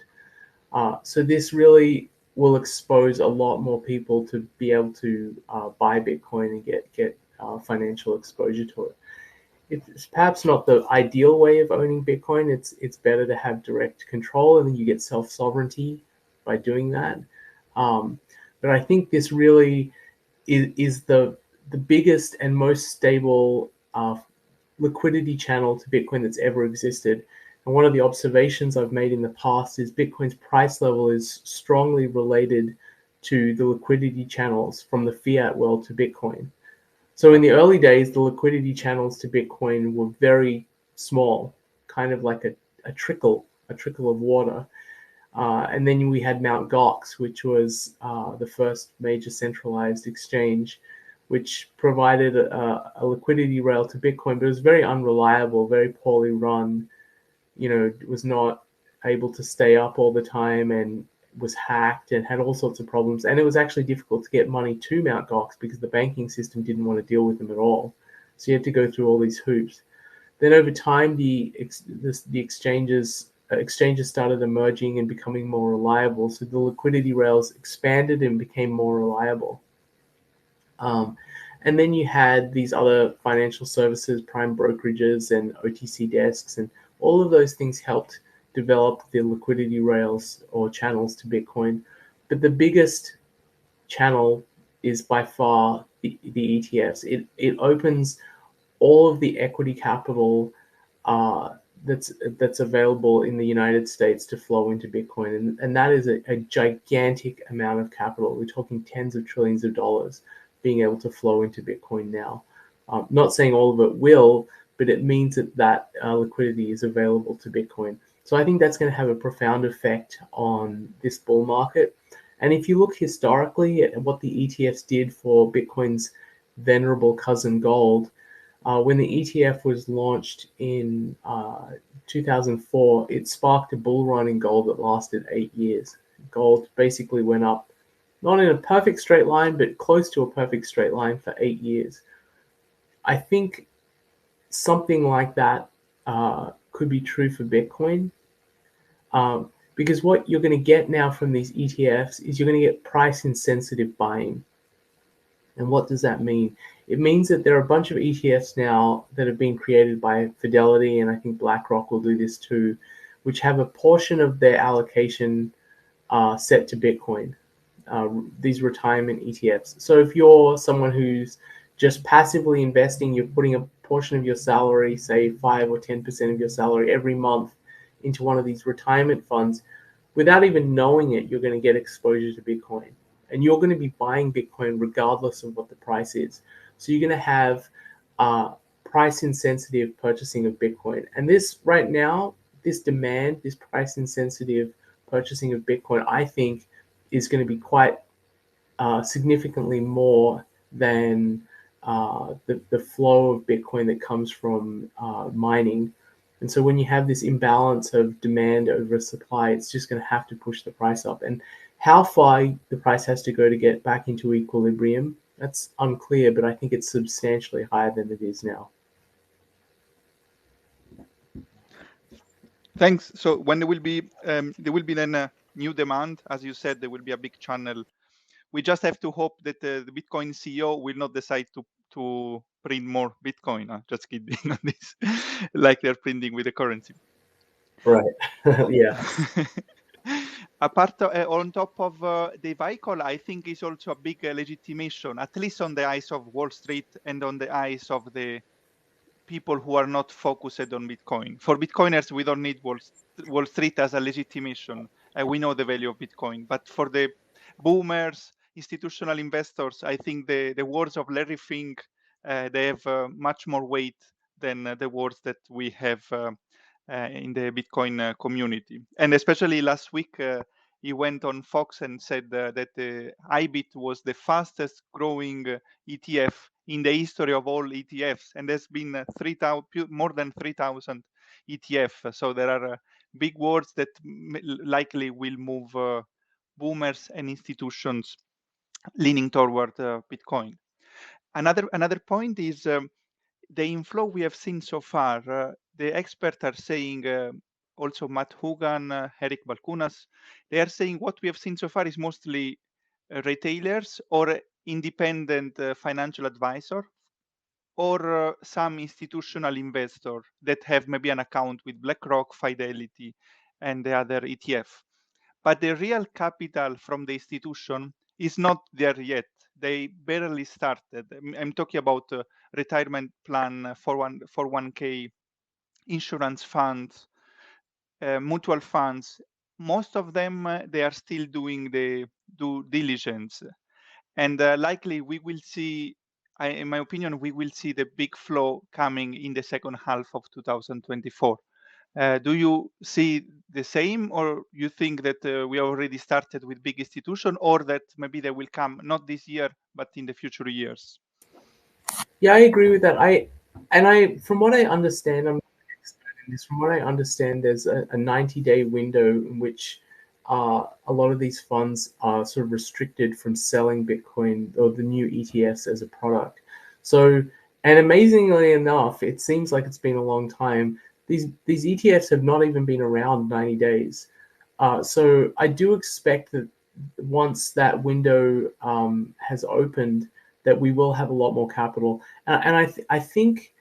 So this really will expose a lot more people to be able to buy Bitcoin and get financial exposure to it. It's perhaps not the ideal way of owning Bitcoin. It's better to have direct control, and then you get self-sovereignty by doing that. But I think this really is the biggest and most stable liquidity channel to Bitcoin that's ever existed. And one of the observations I've made in the past is Bitcoin's price level is strongly related to the liquidity channels from the fiat world to Bitcoin. So in the early days, the liquidity channels to Bitcoin were very small, kind of like a trickle of water. And then we had Mt. Gox, which was the first major centralized exchange, which provided a liquidity rail to Bitcoin, but it was very unreliable, very poorly run. It was not able to stay up all the time and was hacked and had all sorts of problems. And it was actually difficult to get money to Mt. Gox because the banking system didn't want to deal with them at all. So you had to go through all these hoops. Then over time, the exchanges started emerging and becoming more reliable. So the liquidity rails expanded and became more reliable. And then you had these other financial services, prime brokerages and OTC desks, and all of those things helped develop the liquidity rails or channels to Bitcoin. But the biggest channel is by far the ETFs. It opens all of the equity capital that's available in the United States to flow into Bitcoin. And that is a gigantic amount of capital. We're talking tens of trillions of dollars being able to flow into Bitcoin now. Not saying all of it will, but it means that liquidity is available to Bitcoin. So I think that's going to have a profound effect on this bull market. And if you look historically at what the ETFs did for Bitcoin's venerable cousin gold. When the ETF was launched in 2004, it sparked a bull run in gold that lasted 8 years. Gold basically went up, not in a perfect straight line, but close to a perfect straight line for 8 years. I think something like that could be true for Bitcoin, because what you're going to get now from these ETFs is you're going to get price insensitive buying. And what does that mean? It means that there are a bunch of ETFs now that have been created by Fidelity, and I think BlackRock will do this too, which have a portion of their allocation set to Bitcoin, these retirement ETFs. So if you're someone who's just passively investing, you're putting a portion of your salary, say 5 or 10% of your salary every month into one of these retirement funds, without even knowing it, you're going to get exposure to Bitcoin. And you're going to be buying Bitcoin regardless of what the price is. So you're going to have price insensitive purchasing of Bitcoin. And this right now, this demand, this price insensitive purchasing of Bitcoin, I think is going to be quite significantly more than the flow of Bitcoin that comes from mining. And so when you have this imbalance of demand over supply, it's just going to have to push the price up. And how far the price has to go to get back into equilibrium, that's unclear, but I think it's substantially higher than it is now. Thanks. So when there will be then a new demand, as you said, there will be a big channel. We just have to hope that the Bitcoin CEO will not decide to print more Bitcoin. Just kidding on this, like they're printing with the currency. Right. Yeah. Apart on top of the vehicle, I think is also a big legitimation, at least on the eyes of Wall Street and on the eyes of the people who are not focused on Bitcoin. For Bitcoiners, we don't need Wall Street as a legitimation. We know the value of Bitcoin. But for the boomers, institutional investors, I think the words of Larry Fink, they have much more weight than the words that we have in the Bitcoin community. And especially last week, he went on Fox and said that IBIT was the fastest growing ETF in the history of all ETFs. And there's been more than 3,000 ETF. So there are big words that likely will move boomers and institutions leaning toward Bitcoin. Another point is the inflow we have seen so far. The experts are saying, also Matt Hogan, Eric Balkunas, they are saying what we have seen so far is mostly retailers or independent financial advisor, or some institutional investor that have maybe an account with BlackRock, Fidelity, and the other ETF. But the real capital from the institution is not there yet. They barely started. I'm talking about retirement plan, 401k, insurance funds, mutual funds. Most of them, they are still doing the due diligence. And likely we will see, in my opinion, we will see the big flow coming in the second half of 2024. Do you see the same, or you think that we already started with big institution, or that maybe they will come not this year, but in the future years? Yeah, I agree with that. From what I understand, I'm not an expert in this. From what I understand, there's a 90-day window in which a lot of these funds are sort of restricted from selling Bitcoin or the new ETFs as a product. So, and amazingly enough, it seems like it's been a long time. These ETFs have not even been around 90 days. So I do expect that once that window has opened, that we will have a lot more capital. And I think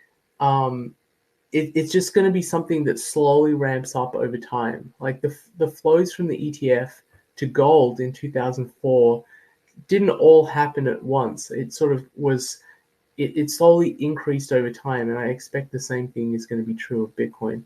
it's just going to be something that slowly ramps up over time. Like the flows from the ETF to gold in 2004 didn't all happen at once. It sort of was, it slowly increased over time. And I expect the same thing is going to be true of Bitcoin.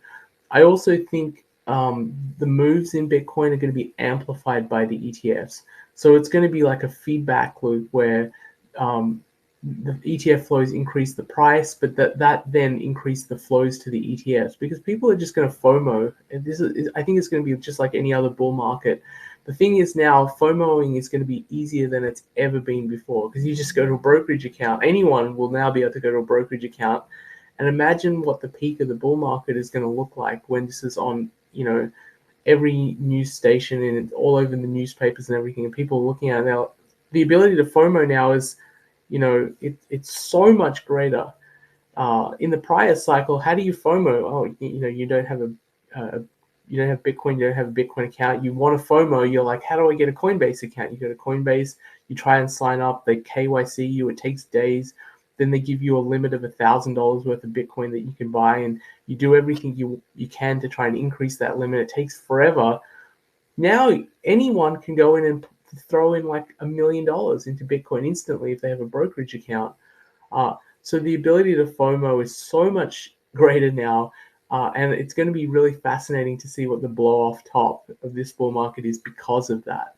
I also think the moves in Bitcoin are going to be amplified by the ETFs. So it's going to be like a feedback loop where the ETF flows increase the price, but that then increase the flows to the ETFs, because people are just going to FOMO. And I think it's going to be just like any other bull market. The thing is now, FOMOing is going to be easier than it's ever been before, because you just go to a brokerage account. Anyone will now be able to go to a brokerage account, and imagine what the peak of the bull market is going to look like when this is on, every news station and all over the newspapers and everything, and people are looking at it now. The ability to FOMO now is, it's so much greater. In the prior cycle, how do you FOMO? Oh, you don't have you don't have Bitcoin, you don't have a Bitcoin account. You want to FOMO, you're like, how do I get a Coinbase account? You go to Coinbase, you try and sign up, they KYC you, it takes days. Then they give you a limit of $1,000 worth of Bitcoin that you can buy, and you do everything you can to try and increase that limit. It takes forever. Now anyone can go in and throw in like $1 million into Bitcoin instantly if they have a brokerage account. So the ability to FOMO is so much greater now, and it's going to be really fascinating to see what the blow off top of this bull market is because of that.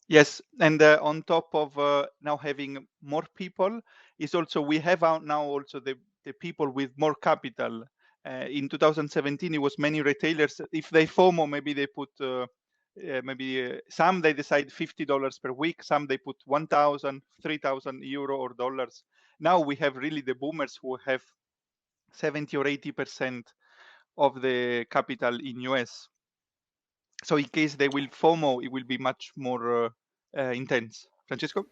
Yes, and on top of now having more people, is also we have now also the people with more capital. In 2017, it was many retailers. If they FOMO, maybe they put some they decide $50 per week, some they put 1,000, 3,000 euro or dollars. Now we have really the boomers who have 70 or 80% of the capital in US. So in case they will FOMO, it will be much more intense. Francesco?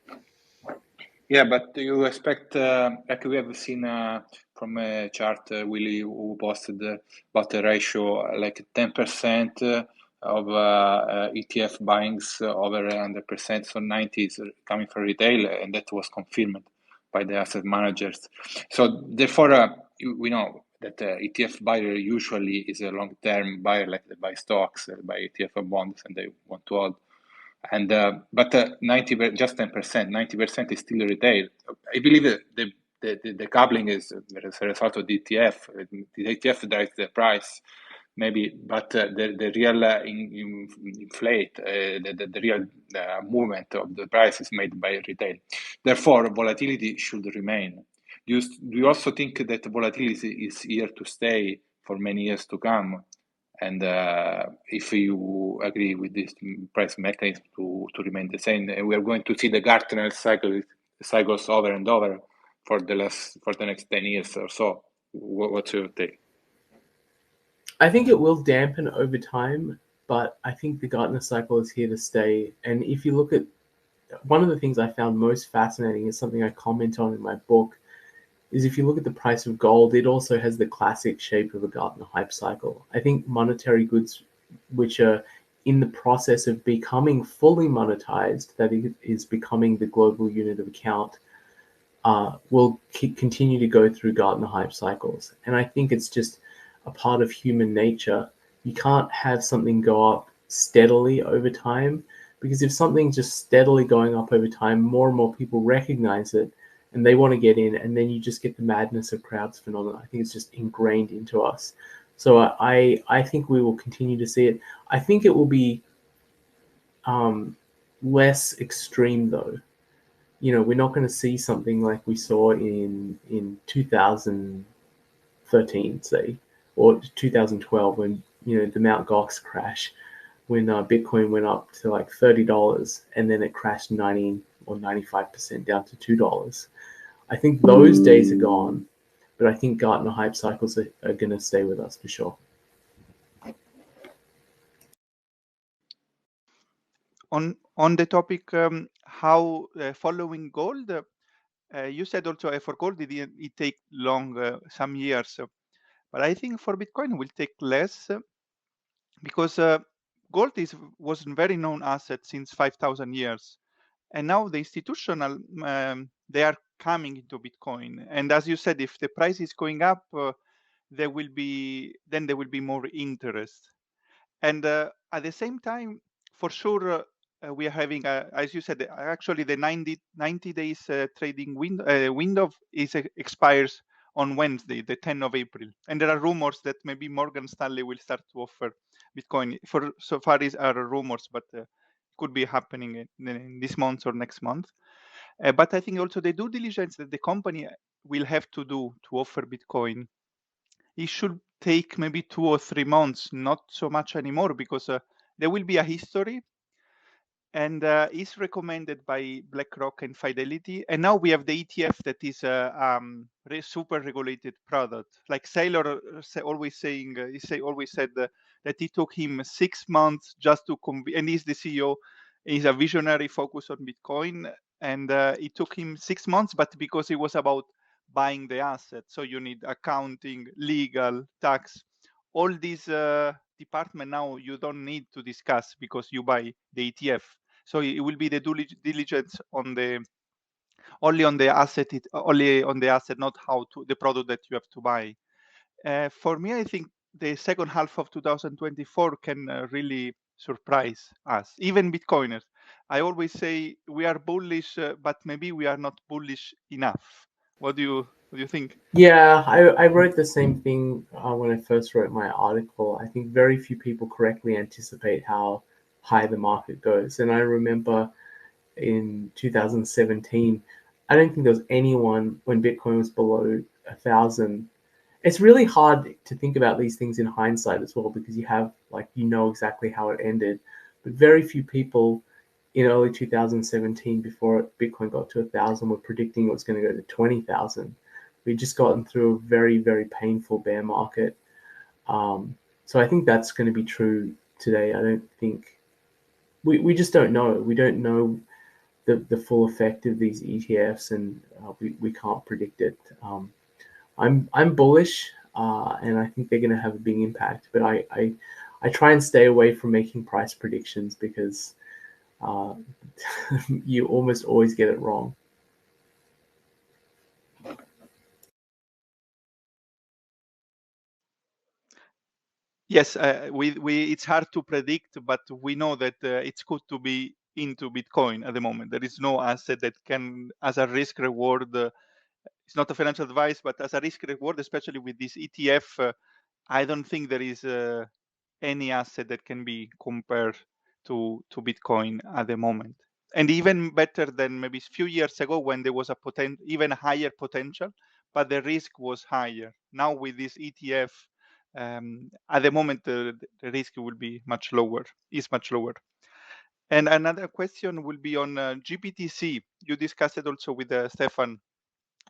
Yeah, but you expect, like we have seen from a chart, Willie, who posted about a ratio like 10% of ETF buyings over 100%, so 90 is coming from retail, and that was confirmed by the asset managers. So therefore, we know that ETF buyer usually is a long-term buyer, like they buy stocks, they buy ETF bonds, and they want to hold. And but 90, just 10%, 90% is still retail. I believe the coupling is as a result of the ETF. The ETF drives the price, maybe, but the real inflate, the real movement of the price is made by retail. Therefore, volatility should remain. Do you also think that volatility is here to stay for many years to come? And if you agree with this price mechanism to remain the same, we are going to see the Gartner cycles over and over for the next 10 years or so. What's your take? I think it will dampen over time, but I think the Gartner cycle is here to stay. And if you look at one of the things I found most fascinating is something I comment on in my book, is if you look at the price of gold, it also has the classic shape of a Gartner hype cycle. I think monetary goods, which are in the process of becoming fully monetized, that is becoming the global unit of account, will continue to go through Gartner hype cycles. And I think it's just a part of human nature. You can't have something go up steadily over time, because if something's just steadily going up over time, more and more people recognize it, and they want to get in, and then you just get the madness of crowds phenomenon. I think it's just ingrained into us. So I think we will continue to see it. I think it will be less extreme though. We're not going to see something like we saw in 2013, say, or 2012 when, the Mt. Gox crash, when Bitcoin went up to like $30 and then it crashed 90 or 95% down to $2. I think those days are gone, but I think Gartner hype cycles are going to stay with us for sure. On the topic, how following gold, you said also for gold it take long, some years, but I think for Bitcoin it will take less, because gold was a very known asset since 5,000 years. And now the institutional, they are coming into Bitcoin. And as you said, if the price is going up, there will be more interest. And at the same time, for sure, we are having, as you said, actually the 90 days trading window expires on Wednesday, the 10th of April. And there are rumors that maybe Morgan Stanley will start to offer Bitcoin. For so far, these are rumors, but could be happening in this month or next month. But I think also the due diligence that the company will have to do to offer Bitcoin it should take maybe 2 or 3 months, not so much anymore, because there will be a history, and is recommended by BlackRock and Fidelity. And now we have the ETF that is a super regulated product. Like Saylor always saying, always said that it took him 6 months just to and he's the CEO. He's a visionary focused on Bitcoin, and it took him 6 months, but because it was about buying the asset, so you need accounting, legal, tax, all these department now you don't need to discuss because you buy the ETF. So it will be the due diligence on the only on the asset, only on the asset, not how to the product that you have to buy. For me, I think the second half of 2024 can really surprise us, even Bitcoiners. I always say we are bullish, but maybe we are not bullish enough. What do you think? Yeah, I wrote the same thing when I first wrote my article. I think very few people correctly anticipate how high the market goes. And I remember in 2017, I don't think there was anyone when Bitcoin was below 1,000. It's really hard to think about these things in hindsight as well, because you have, like, you know exactly how it ended. But very few people in early 2017, before Bitcoin got to 1,000, were predicting it was going to go to 20,000. We'd just gotten through a very, very painful bear market. So I think that's going to be true today. I don't think we just don't know. We don't know the full effect of these ETFs, and we can't predict it. I'm bullish, and I think they're going to have a big impact. But I try and stay away from making price predictions, because you almost always get it wrong. Yes, it's hard to predict, but we know that it's good to be into Bitcoin at the moment. There is no asset that can, as a risk reward, it's not a financial advice, but as a risk reward, especially with this ETF, I don't think there is any asset that can be compared to Bitcoin at the moment. And even better than maybe a few years ago, when there was a even higher potential, but the risk was higher. Now with this ETF, at the moment, the risk will be much lower, is much lower. And another question will be on GBTC. You discussed it also with Stefan.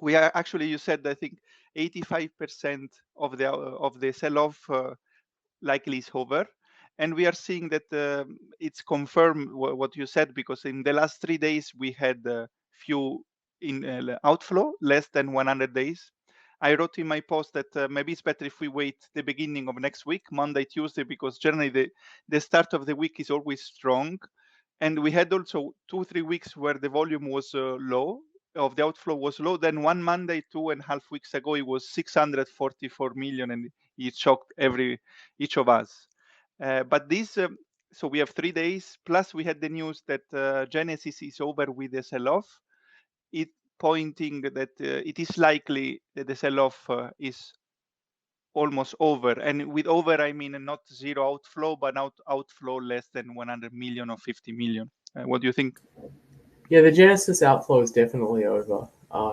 We are actually, you said, I think 85% of the sell-off likely is over, and we are seeing that it's confirmed what you said, because in the last 3 days we had few in outflow, less than 100 days. I wrote in my post that maybe it's better if we wait the beginning of next week, Monday, Tuesday, because generally the start of the week is always strong. And we had also 2-3 weeks where the volume was low, of the outflow was low. Then one Monday, 2.5 weeks ago, it was 644 million, and it shocked each of us. But this, so we have 3 days, plus we had the news that Genesis is over with the sell-off, it pointing that it is likely that the sell-off is almost over. And with over, I mean not zero outflow, but outflow less than 100 million or 50 million. What do you think? Yeah, the Genesis outflow is definitely over.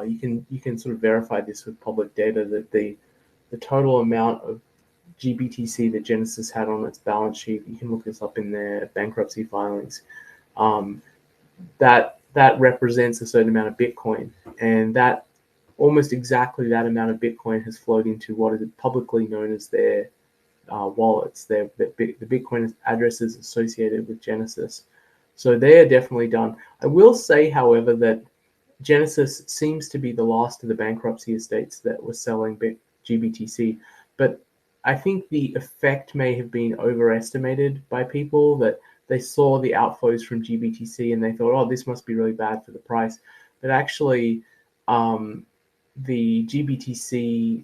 You can sort of verify this with public data, that the total amount of GBTC that Genesis had on its balance sheet, you can look this up in their bankruptcy filings, that represents a certain amount of Bitcoin, and that almost exactly that amount of Bitcoin has flowed into what is publicly known as their wallets, the Bitcoin addresses associated with Genesis. So they are definitely done. I will say, however, that Genesis seems to be the last of the bankruptcy estates that were selling GBTC, but I think the effect may have been overestimated by people, that they saw the outflows from GBTC and they thought, oh, this must be really bad for the price. But actually, the GBTC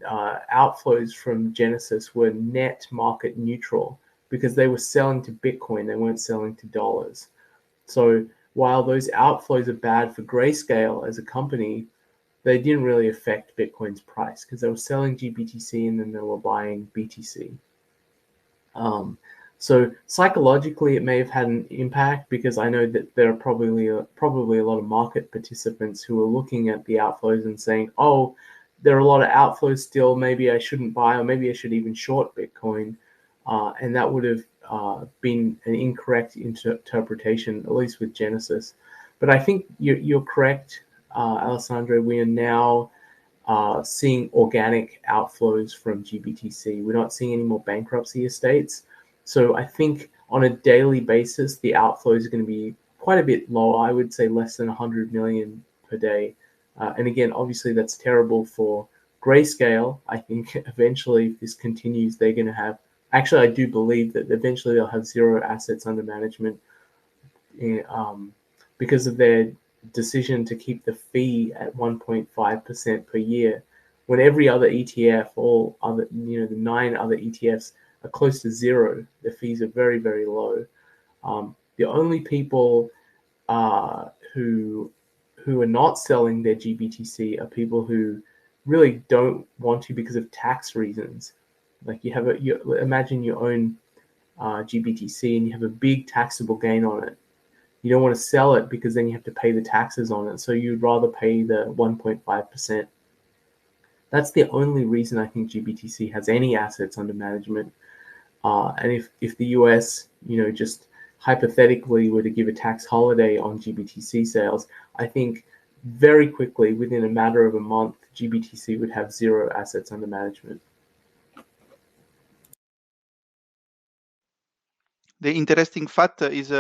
outflows from Genesis were net market neutral, because they were selling to Bitcoin, they weren't selling to dollars. So while those outflows are bad for Grayscale as a company, they didn't really affect Bitcoin's price, because they were selling GBTC and then they were buying BTC. So psychologically, it may have had an impact, because I know that there are probably a lot of market participants who are looking at the outflows and saying, oh, there are a lot of outflows still. Maybe I shouldn't buy, or maybe I should even short Bitcoin. And that would have been an incorrect interpretation, at least with Genesis. But I think you're correct, Alessandro. We are now seeing organic outflows from GBTC. We're not seeing any more bankruptcy estates. So I think on a daily basis, the outflows are going to be quite a bit lower. I would say less than 100 million per day. And again, obviously that's terrible for Grayscale. I think eventually, if this continues, they're going to have, actually, I do believe that eventually they'll have zero assets under management because of their decision to keep the fee at 1.5% per year, when every other ETF, all other, the 9 other ETFs are close to zero. The fees are very, very low. The only people who are not selling their GBTC are people who really don't want to because of tax reasons. Like imagine you own GBTC and you have a big taxable gain on it. You don't want to sell it because then you have to pay the taxes on it. So you'd rather pay the 1.5%. That's the only reason I think GBTC has any assets under management. And if the US, just hypothetically were to give a tax holiday on GBTC sales, I think very quickly, within a matter of a month, GBTC would have zero assets under management. The interesting fact is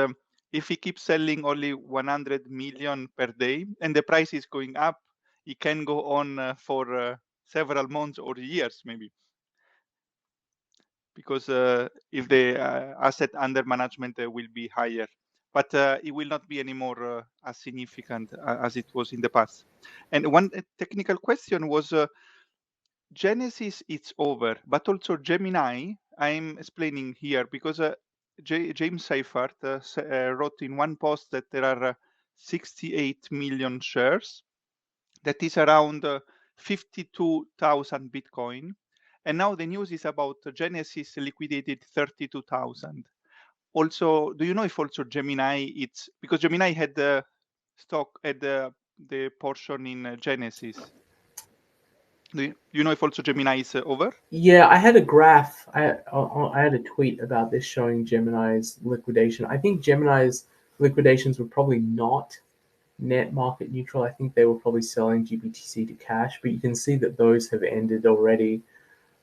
if he keeps selling only 100 million per day and the price is going up, it can go on for several months or years maybe. Because if the asset under management will be higher, but it will not be anymore as significant as it was in the past. And one technical question was, Genesis, it's over, but also Gemini, I'm explaining here because James Seifert wrote in one post that there are 68 million shares. That is around 52,000 Bitcoin. And now the news is about Genesis liquidated 32,000. Also, do you know if also Gemini, it's because Gemini had the stock at the portion in Genesis. Do you know if also Gemini is over? Yeah, I had a graph. I had a tweet about this showing Gemini's liquidation. I think Gemini's liquidations were probably not net market neutral. I think they were probably selling GBTC to cash, but you can see that those have ended already.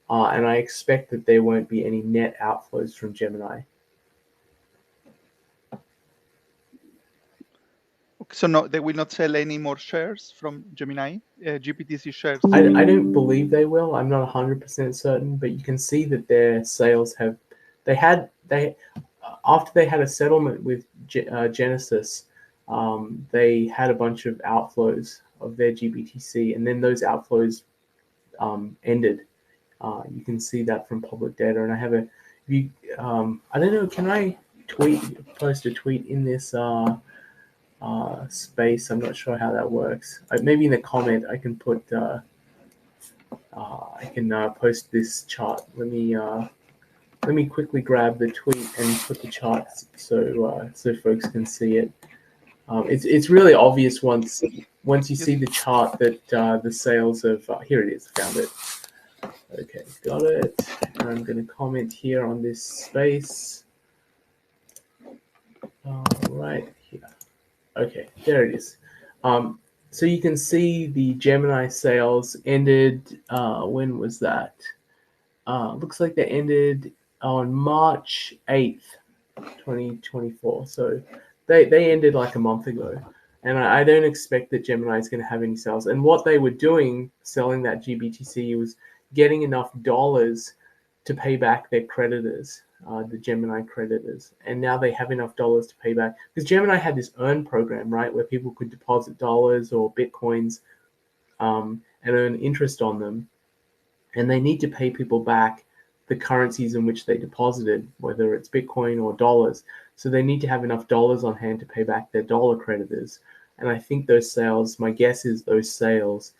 And I expect that there won't be any net outflows from Gemini. So no, they will not sell any more shares from Gemini, GBTC shares? I don't believe they will. I'm not 100% certain, but you can see that their sales have, after they had a settlement with Genesis, they had a bunch of outflows of their GBTC, and then those outflows ended. You can see that from public data, and I have I don't know, can I post a tweet in this space? I'm not sure how that works. Maybe in the comment I can put post this chart. Let me quickly grab the tweet and put the chart so folks can see it. It's really obvious once you see the chart that the sales of here it is, found it. Okay, got it. And I'm going to comment here on this space. Right here. Okay, there it is. So you can see the Gemini sales ended. When was that? Looks like they ended on March 8th, 2024. So they ended like a month ago. And I don't expect that Gemini is going to have any sales. And what they were doing, selling that GBTC, was getting enough dollars to pay back their creditors, the Gemini creditors. And now they have enough dollars to pay back. Because Gemini had this earn program, right, where people could deposit dollars or Bitcoins and earn interest on them. And they need to pay people back the currencies in which they deposited, whether it's Bitcoin or dollars. So they need to have enough dollars on hand to pay back their dollar creditors. And I think those sales, my guess is those sales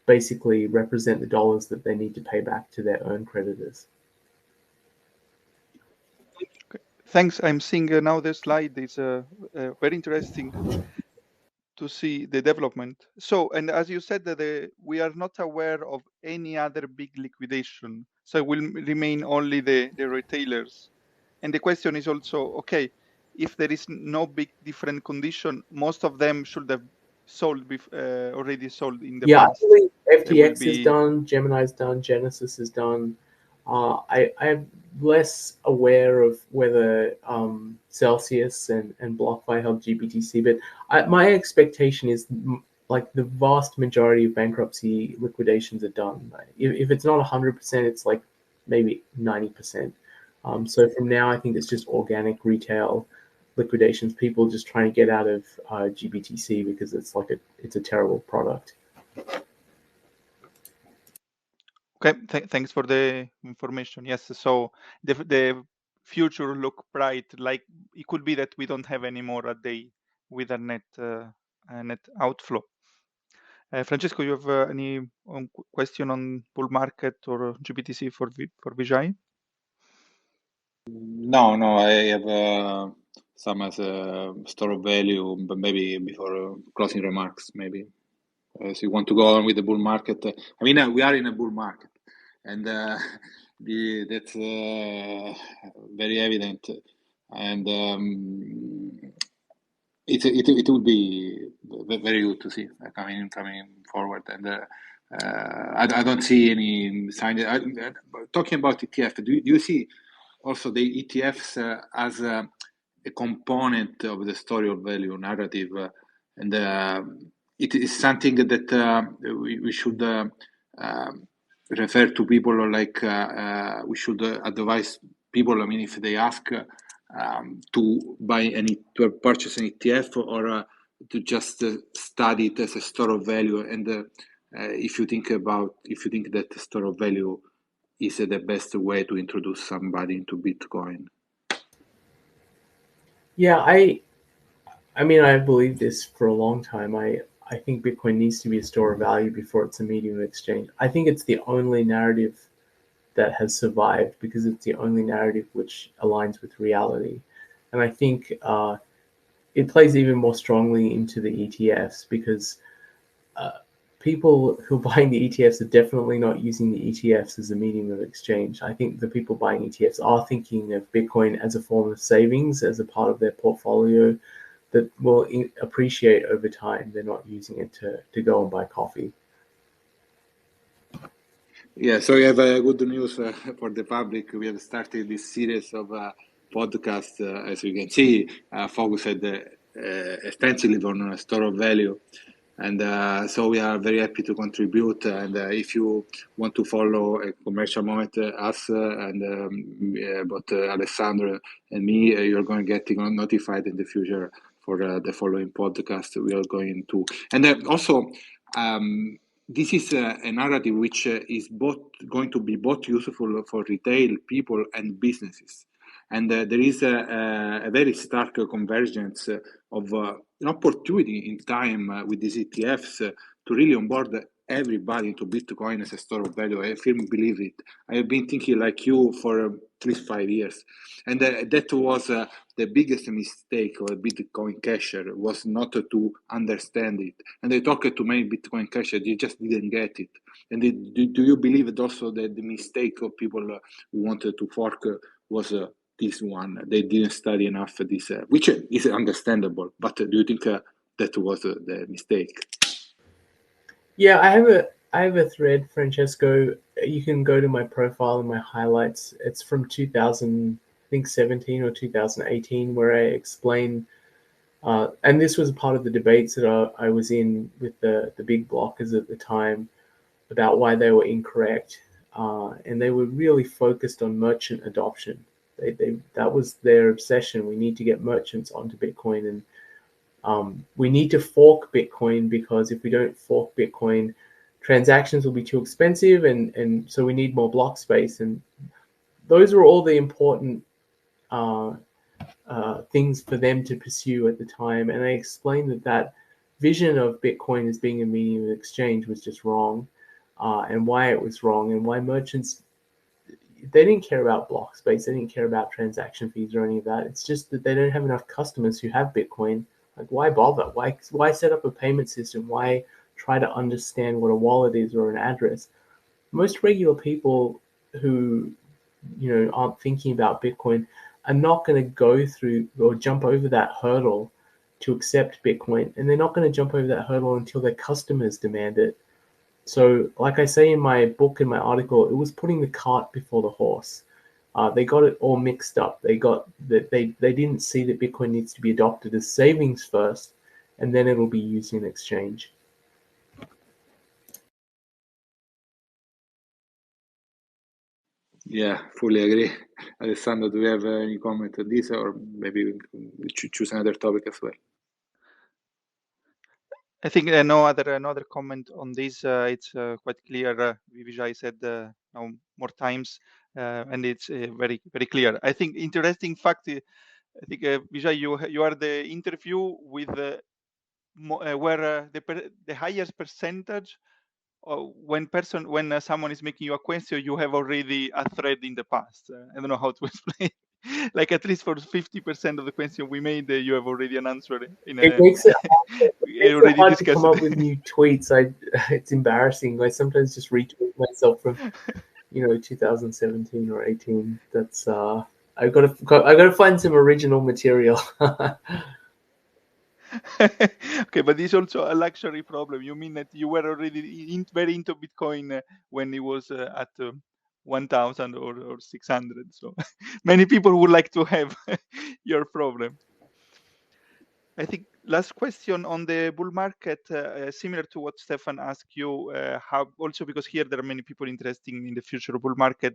basically represent the dollars that they need to pay back to their own creditors. Okay. Thanks. I'm seeing now the slide is very interesting. to see the development. So, and as you said, that we are not aware of any other big liquidation. So it will remain only the retailers. And the question is also, okay, if there is no big different condition, most of them should have sold already sold in the Yeah, past. actually, There will FTX is be done, Gemini's done, Genesis is done. I'm less aware of whether Celsius and BlockFi help GBTC, but my expectation is like the vast majority of bankruptcy liquidations are done. If it's not 100%, it's like maybe 90%. So from now, I think it's just organic retail liquidations, people just trying to get out of GBTC because it's a terrible product. okay. Thanks for the information. Yes, so the future look bright. Like it could be that we don't have any more a day with a net outflow. Francesco, you have any question on bull market or GBTC for Vijay? No, I have some as a store of value, but maybe before closing remarks, maybe. So you want to go on with the bull market? I mean, we are in a bull market, and that's very evident, and it would be very good to see coming forward, and I don't see any sign. Talking about ETF, do you see also the ETFs as a component of the story of value narrative, and it is something that we should refer to people like we should advise people. I mean, if they ask to purchase an ETF or to just study it as a store of value, and if you think that the store of value is the best way to introduce somebody into Bitcoin. Yeah, I mean, I believe this for a long time. I think Bitcoin needs to be a store of value before it's a medium of exchange. I think it's the only narrative that has survived because it's the only narrative which aligns with reality. And I think it plays even more strongly into the ETFs because people who are buying the ETFs are definitely not using the ETFs as a medium of exchange. I think the people buying ETFs are thinking of Bitcoin as a form of savings, as a part of their portfolio that will appreciate over time. They're not using it to go and buy coffee. Yeah, so we have good news for the public. We have started this series of podcasts, as you can see, focused extensively on store of value. And so we are very happy to contribute. And if you want to follow a commercial moment, us and both Alessandro and me, you're going to get notified in the future for the following podcast we are going to. And also, this is a narrative which is going to be both useful for retail people and businesses. And there is a very stark convergence of an opportunity in time with these ETFs to really onboard everybody into Bitcoin as a store of value. I firmly believe it. I have been thinking like you for at least 5 years. And that was the biggest mistake of a Bitcoin casher, was not to understand it. And I talked to many Bitcoin cashers, they just didn't get it. And do you believe it also that the mistake of people who wanted to fork was this one? They didn't study enough for this, which is understandable. But do you think that was the mistake? Yeah, I have a thread, Francesco. You can go to my profile and my highlights. It's from 2017 or 2018, where I explain, and this was part of the debates that I was in with the big blockers at the time about why they were incorrect, and they were really focused on merchant adoption. That was their obsession. We need to get merchants onto Bitcoin, and we need to fork Bitcoin because if we don't fork Bitcoin, transactions will be too expensive, and so we need more block space. And those were all the important things for them to pursue at the time. And I explained that vision of Bitcoin as being a medium of exchange was just wrong, and why it was wrong, and why merchants, they didn't care about block space, they didn't care about transaction fees or any of that. It's just that they don't have enough customers who have Bitcoin Like, why bother? Why set up a payment system? Why try to understand what a wallet is or an address? Most regular people who, aren't thinking about Bitcoin are not going to go through or jump over that hurdle to accept Bitcoin, and they're not going to jump over that hurdle until their customers demand it. So, like I say in my book, in my article, it was putting the cart before the horse. They got it all mixed up. They didn't see that Bitcoin needs to be adopted as savings first, and then it'll be used in exchange. Yeah, fully agree. Alessandro, do you have any comment on this, or maybe we should choose another topic as well? I think no other comment on this. It's quite clear. Vijay said now more times, and it's very clear. I think interesting fact. I think Vijay, you are the interview with where the highest percentage when someone is making you a question, you have already a thread in the past. I don't know how to explain. Like at least for 50% of the question we made, you have already an answer. It makes it already hard discussed to come up with new tweets. It's embarrassing. I sometimes just retweet myself from 2017 or 18. That's I gotta find some original material. Okay, but this is also a luxury problem. You mean that you were already very into Bitcoin when it was at 1,000 or 600? So many people would like to have your problem. I think last question on the bull market, similar to what Stefan asked you, how also because here there are many people interested in the future of bull market,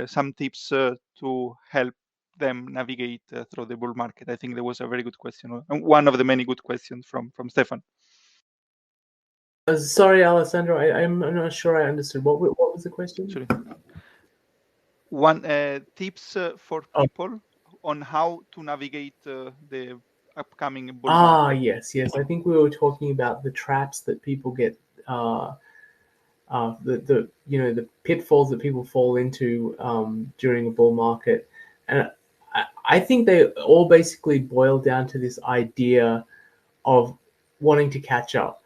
some tips to help them navigate through the bull market. I think there was a very good question, one of the many good questions from Stefan. Sorry, Alessandro, I'm not sure I understood. What was the question? Sorry. One tips for people on how to navigate the upcoming bull market. Yes. I think we were talking about the traps that people get, the pitfalls that people fall into during a bull market, and I think they all basically boil down to this idea of wanting to catch up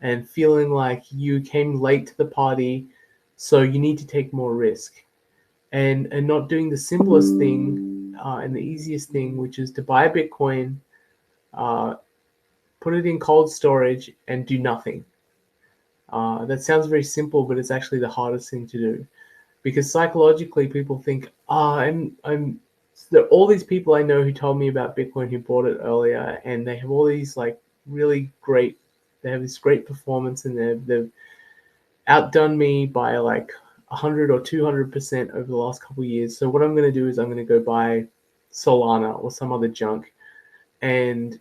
and feeling like you came late to the party, so you need to take more risk, and not doing the simplest thing and the easiest thing, which is to buy Bitcoin, put it in cold storage, and do nothing. That sounds very simple, but it's actually the hardest thing to do, because psychologically people think, there are all these people I know who told me about Bitcoin who bought it earlier, and they have all these like really great, they have this great performance, and they've outdone me by like 100 or 200% over the last couple of years. So what I'm going to do is I'm going to go buy Solana or some other junk, and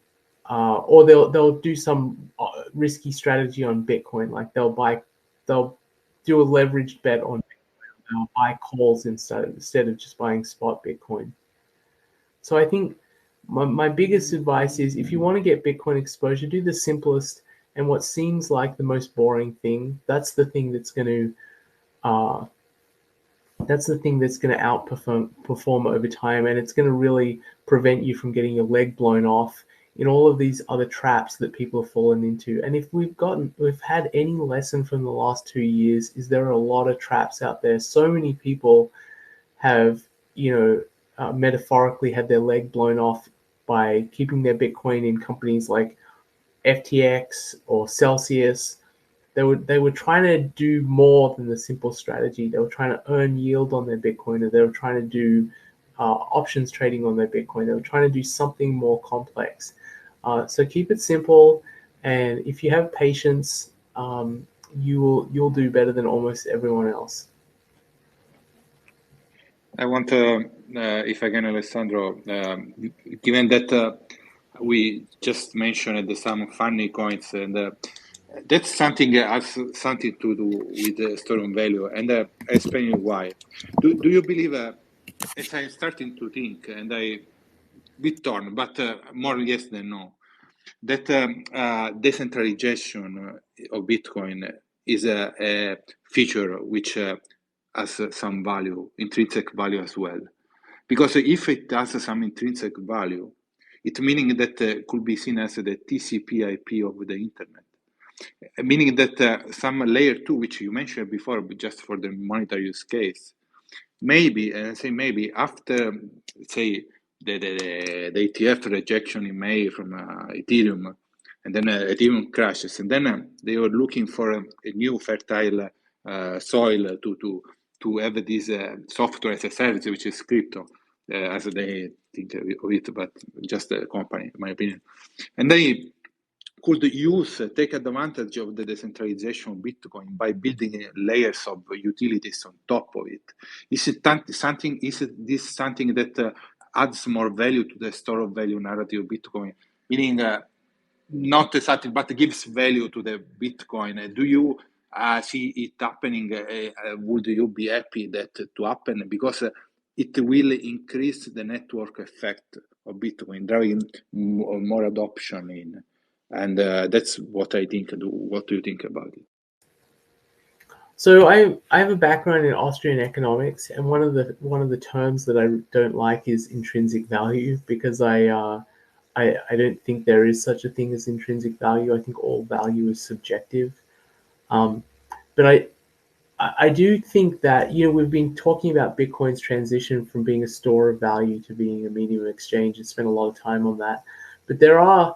or they'll do some risky strategy on Bitcoin, like they'll do a leveraged bet on Bitcoin. They'll buy calls instead of just buying spot Bitcoin. So I think my biggest advice is, if you want to get Bitcoin exposure, do the simplest and what seems like the most boring thing. That's the thing that's going to outperform over time, and it's going to really prevent you from getting your leg blown off in all of these other traps that people have fallen into. And if we've had any lesson from the last 2 years, is there are a lot of traps out there. So many people have, metaphorically had their leg blown off by keeping their Bitcoin in companies like FTX or Celsius. They were trying to do more than the simple strategy. They were trying to earn yield on their Bitcoin, or they were trying to do options trading on their Bitcoin. They were trying to do something more complex. So keep it simple, and if you have patience, you'll do better than almost everyone else. I want to, if I can, Alessandro, given that we just mentioned some funny coins, and that's something that has something to do with the store on value, and I explain you why. Do you believe, as I'm starting to think, and I bit torn, but more yes than no, that decentralization of Bitcoin is a feature which has some value, intrinsic value as well. Because if it has some intrinsic value, It meaning that could be seen as the TCP/IP of the internet. Meaning that some layer 2, which you mentioned before, but just for the monetary use case, maybe, say maybe after, say, the ETF rejection in May from Ethereum, and then Ethereum crashes, and then they were looking for a new fertile soil to have this software as a service, which is crypto, as they think of it, but just a company, in my opinion. And they could take advantage of the decentralization of Bitcoin by building layers of utilities on top of it. Is this something that adds more value to the store of value narrative of Bitcoin? Meaning not something, but gives value to the Bitcoin. Do you see it happening? Would you be happy that to happen? Because it will increase the network effect of Bitcoin, driving more adoption in. And that's what I think. What do you think about it? So I have a background in Austrian economics, and one of the terms that I don't like is intrinsic value, because I don't think there is such a thing as intrinsic value. I think all value is subjective. But I do think that, we've been talking about Bitcoin's transition from being a store of value to being a medium of exchange and spent a lot of time on that. But there are,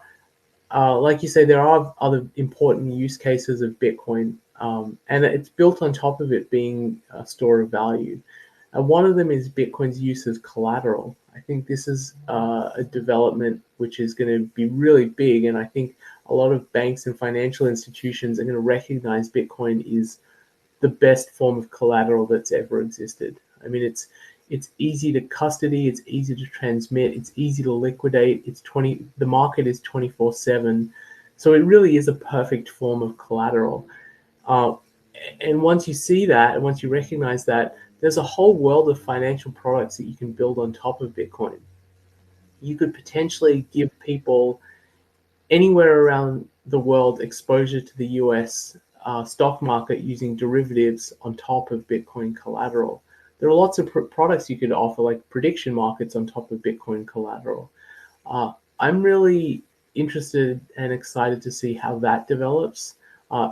like you say, there are other important use cases of Bitcoin, and it's built on top of it being a store of value. And one of them is Bitcoin's use as collateral. I think this is a development which is going to be really big, and I think a lot of banks and financial institutions are going to recognize Bitcoin is the best form of collateral that's ever existed. I mean, it's easy to custody, it's easy to transmit, it's easy to liquidate. The market is 24/7, so it really is a perfect form of collateral. And once you see that, and once you recognize that, there's a whole world of financial products that you can build on top of Bitcoin. You could potentially give people anywhere around the world exposure to the US stock market using derivatives on top of Bitcoin collateral. There are lots of products you could offer, like prediction markets on top of Bitcoin collateral. I'm really interested and excited to see how that develops.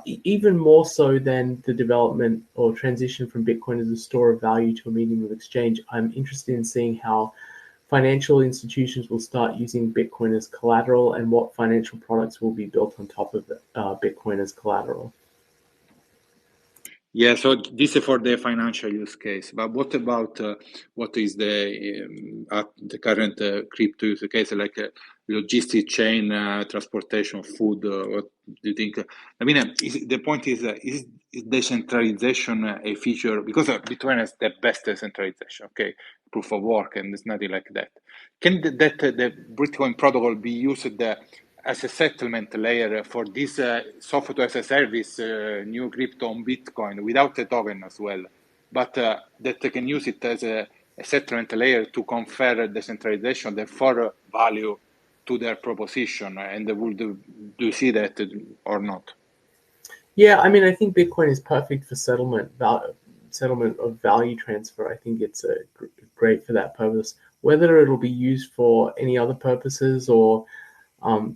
Even more so than the development or transition from Bitcoin as a store of value to a medium of exchange, I'm interested in seeing how financial institutions will start using Bitcoin as collateral and what financial products will be built on top of Bitcoin as collateral. Yeah, so this is for the financial use case. But what about what is the current crypto use case, like logistic chain, transportation, food? What do you think? I mean, the point is decentralization a feature? Because Bitcoin has the best decentralization, okay, proof of work, and there's nothing like that. Can the Bitcoin protocol be used as a settlement layer for this software as a service, new crypto on Bitcoin without a token as well, but that they can use it as a settlement layer to confer decentralization, therefore value to their proposition? And do you see that or not? Yeah, I mean, I think Bitcoin is perfect for settlement of value transfer. I think it's great for that purpose. Whether it'll be used for any other purposes or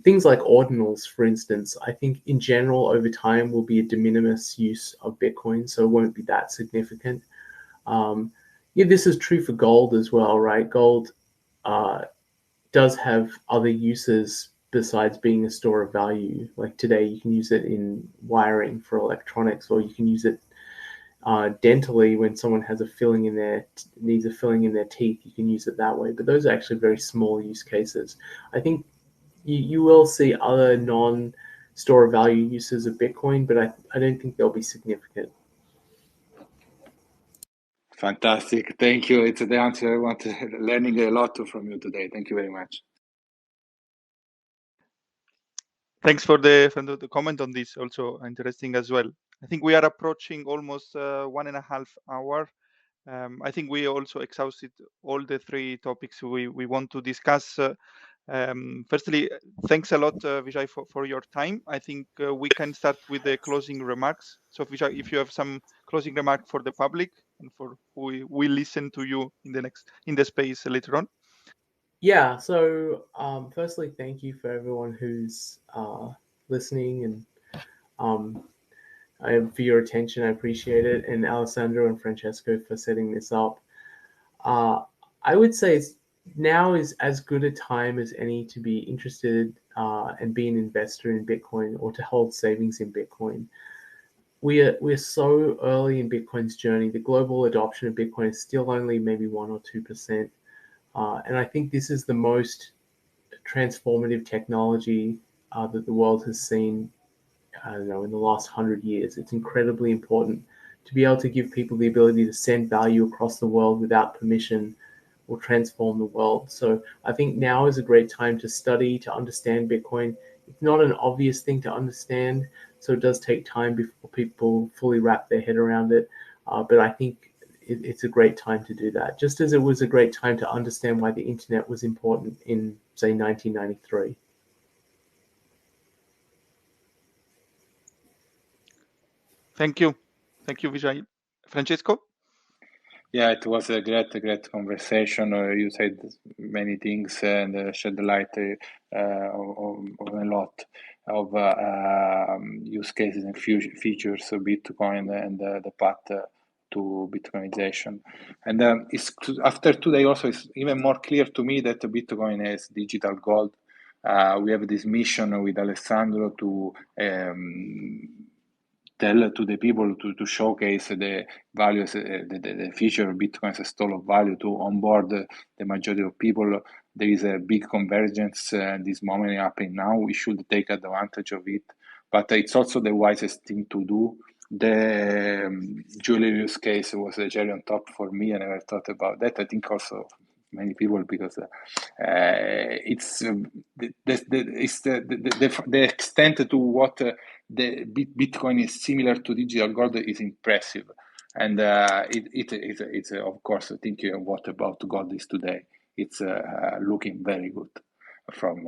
things like ordinals, for instance, I think in general over time will be a de minimis use of Bitcoin, so it won't be that significant. Yeah, this is true for gold as well, right? Gold does have other uses besides being a store of value. Like today, you can use it in wiring for electronics, or you can use it dentally when someone has needs a filling in their teeth. You can use it that way, but those are actually very small use cases. I think you will see other non-store of value uses of Bitcoin, but I don't think they'll be significant. Fantastic. Thank you. It's the answer I wanted. Learning a lot from you today. Thank you very much. Thanks for the comment on this. Also interesting as well. I think we are approaching almost 1.5 hours. I think we also exhausted all the 3 topics we want to discuss. Firstly, thanks a lot, Vijay, for your time. I think we can start with the closing remarks. So, Vijay, if you have some closing remark for the public and for who will listen to you in the space later on. Yeah, so firstly, thank you for everyone who's listening and for your attention. I appreciate it. And Alessandro and Francesco for setting this up. I would say now is as good a time as any to be interested and be an investor in Bitcoin or to hold savings in Bitcoin. We're so early in Bitcoin's journey. The global adoption of Bitcoin is still only maybe 1 or 2%. And I think this is the most transformative technology that the world has seen, I don't know, in the last 100 years. It's incredibly important to be able to give people the ability to send value across the world without permission will transform the world. So I think now is a great time to study, to understand Bitcoin. It's not an obvious thing to understand, so it does take time before people fully wrap their head around it. But I think it's a great time to do that, just as it was a great time to understand why the internet was important in, say, 1993. Thank you, Vijay. Francesco. Yeah, it was a great conversation. You said many things and shed light on a lot of use cases and features of Bitcoin and the path to Bitcoinization. And it's after today also it's even more clear to me that Bitcoin is digital gold. We have this mission with Alessandro to tell to the people to showcase the values, the feature of Bitcoin as a store of value to onboard the majority of people. There is a big convergence this moment happening now. We should take advantage of it, but it's also the wisest thing to do. The jewelry use case was a cherry on top for me. I never thought about that. I think also many people because it's the extent to what the Bitcoin is similar to digital gold is impressive, and it's of course thinking of what about gold is today. It's looking very good from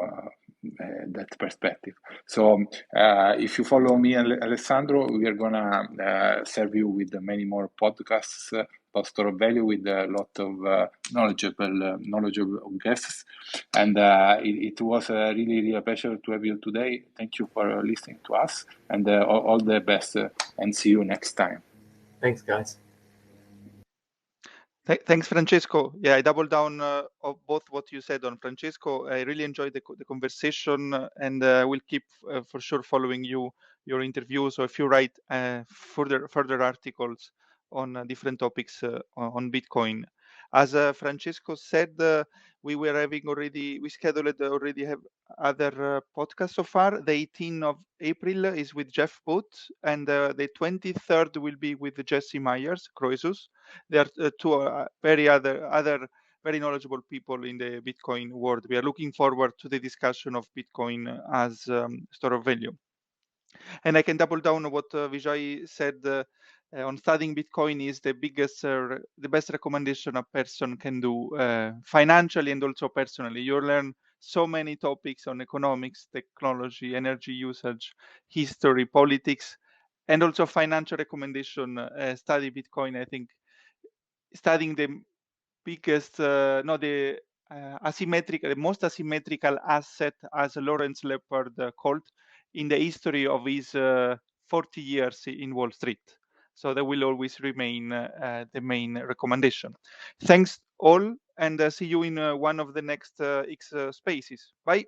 that perspective. So if you follow me and Alessandro, we are gonna serve you with many more podcasts about store of value with a lot of knowledgeable guests. And it was really a pleasure to have you today. Thank you for listening to us, and all the best, and see you next time. Thanks, guys. Thanks, Francesco. Yeah, I double down of both what you said on Francesco. I really enjoyed the conversation, and we'll keep for sure following your interviews. So if you write further articles on different topics on Bitcoin, as Francesco said, we scheduled already have other podcasts so far. The 18th of April is with Jeff Booth, and the 23rd will be with Jesse Myers, Croesus. There are two very knowledgeable people in the Bitcoin world. We are looking forward to the discussion of Bitcoin as store of value. And I can double down on what Vijay said on studying Bitcoin is the best recommendation a person can do financially and also personally. You learn so many topics on economics, technology, energy usage, history, politics, and also financial recommendation. Study Bitcoin. I think studying the biggest, the most asymmetrical asset, as Lawrence Leopard called, in the history of his 40 years in Wall Street. So that will always remain the main recommendation. Thanks all, and see you in one of the next X spaces. Bye.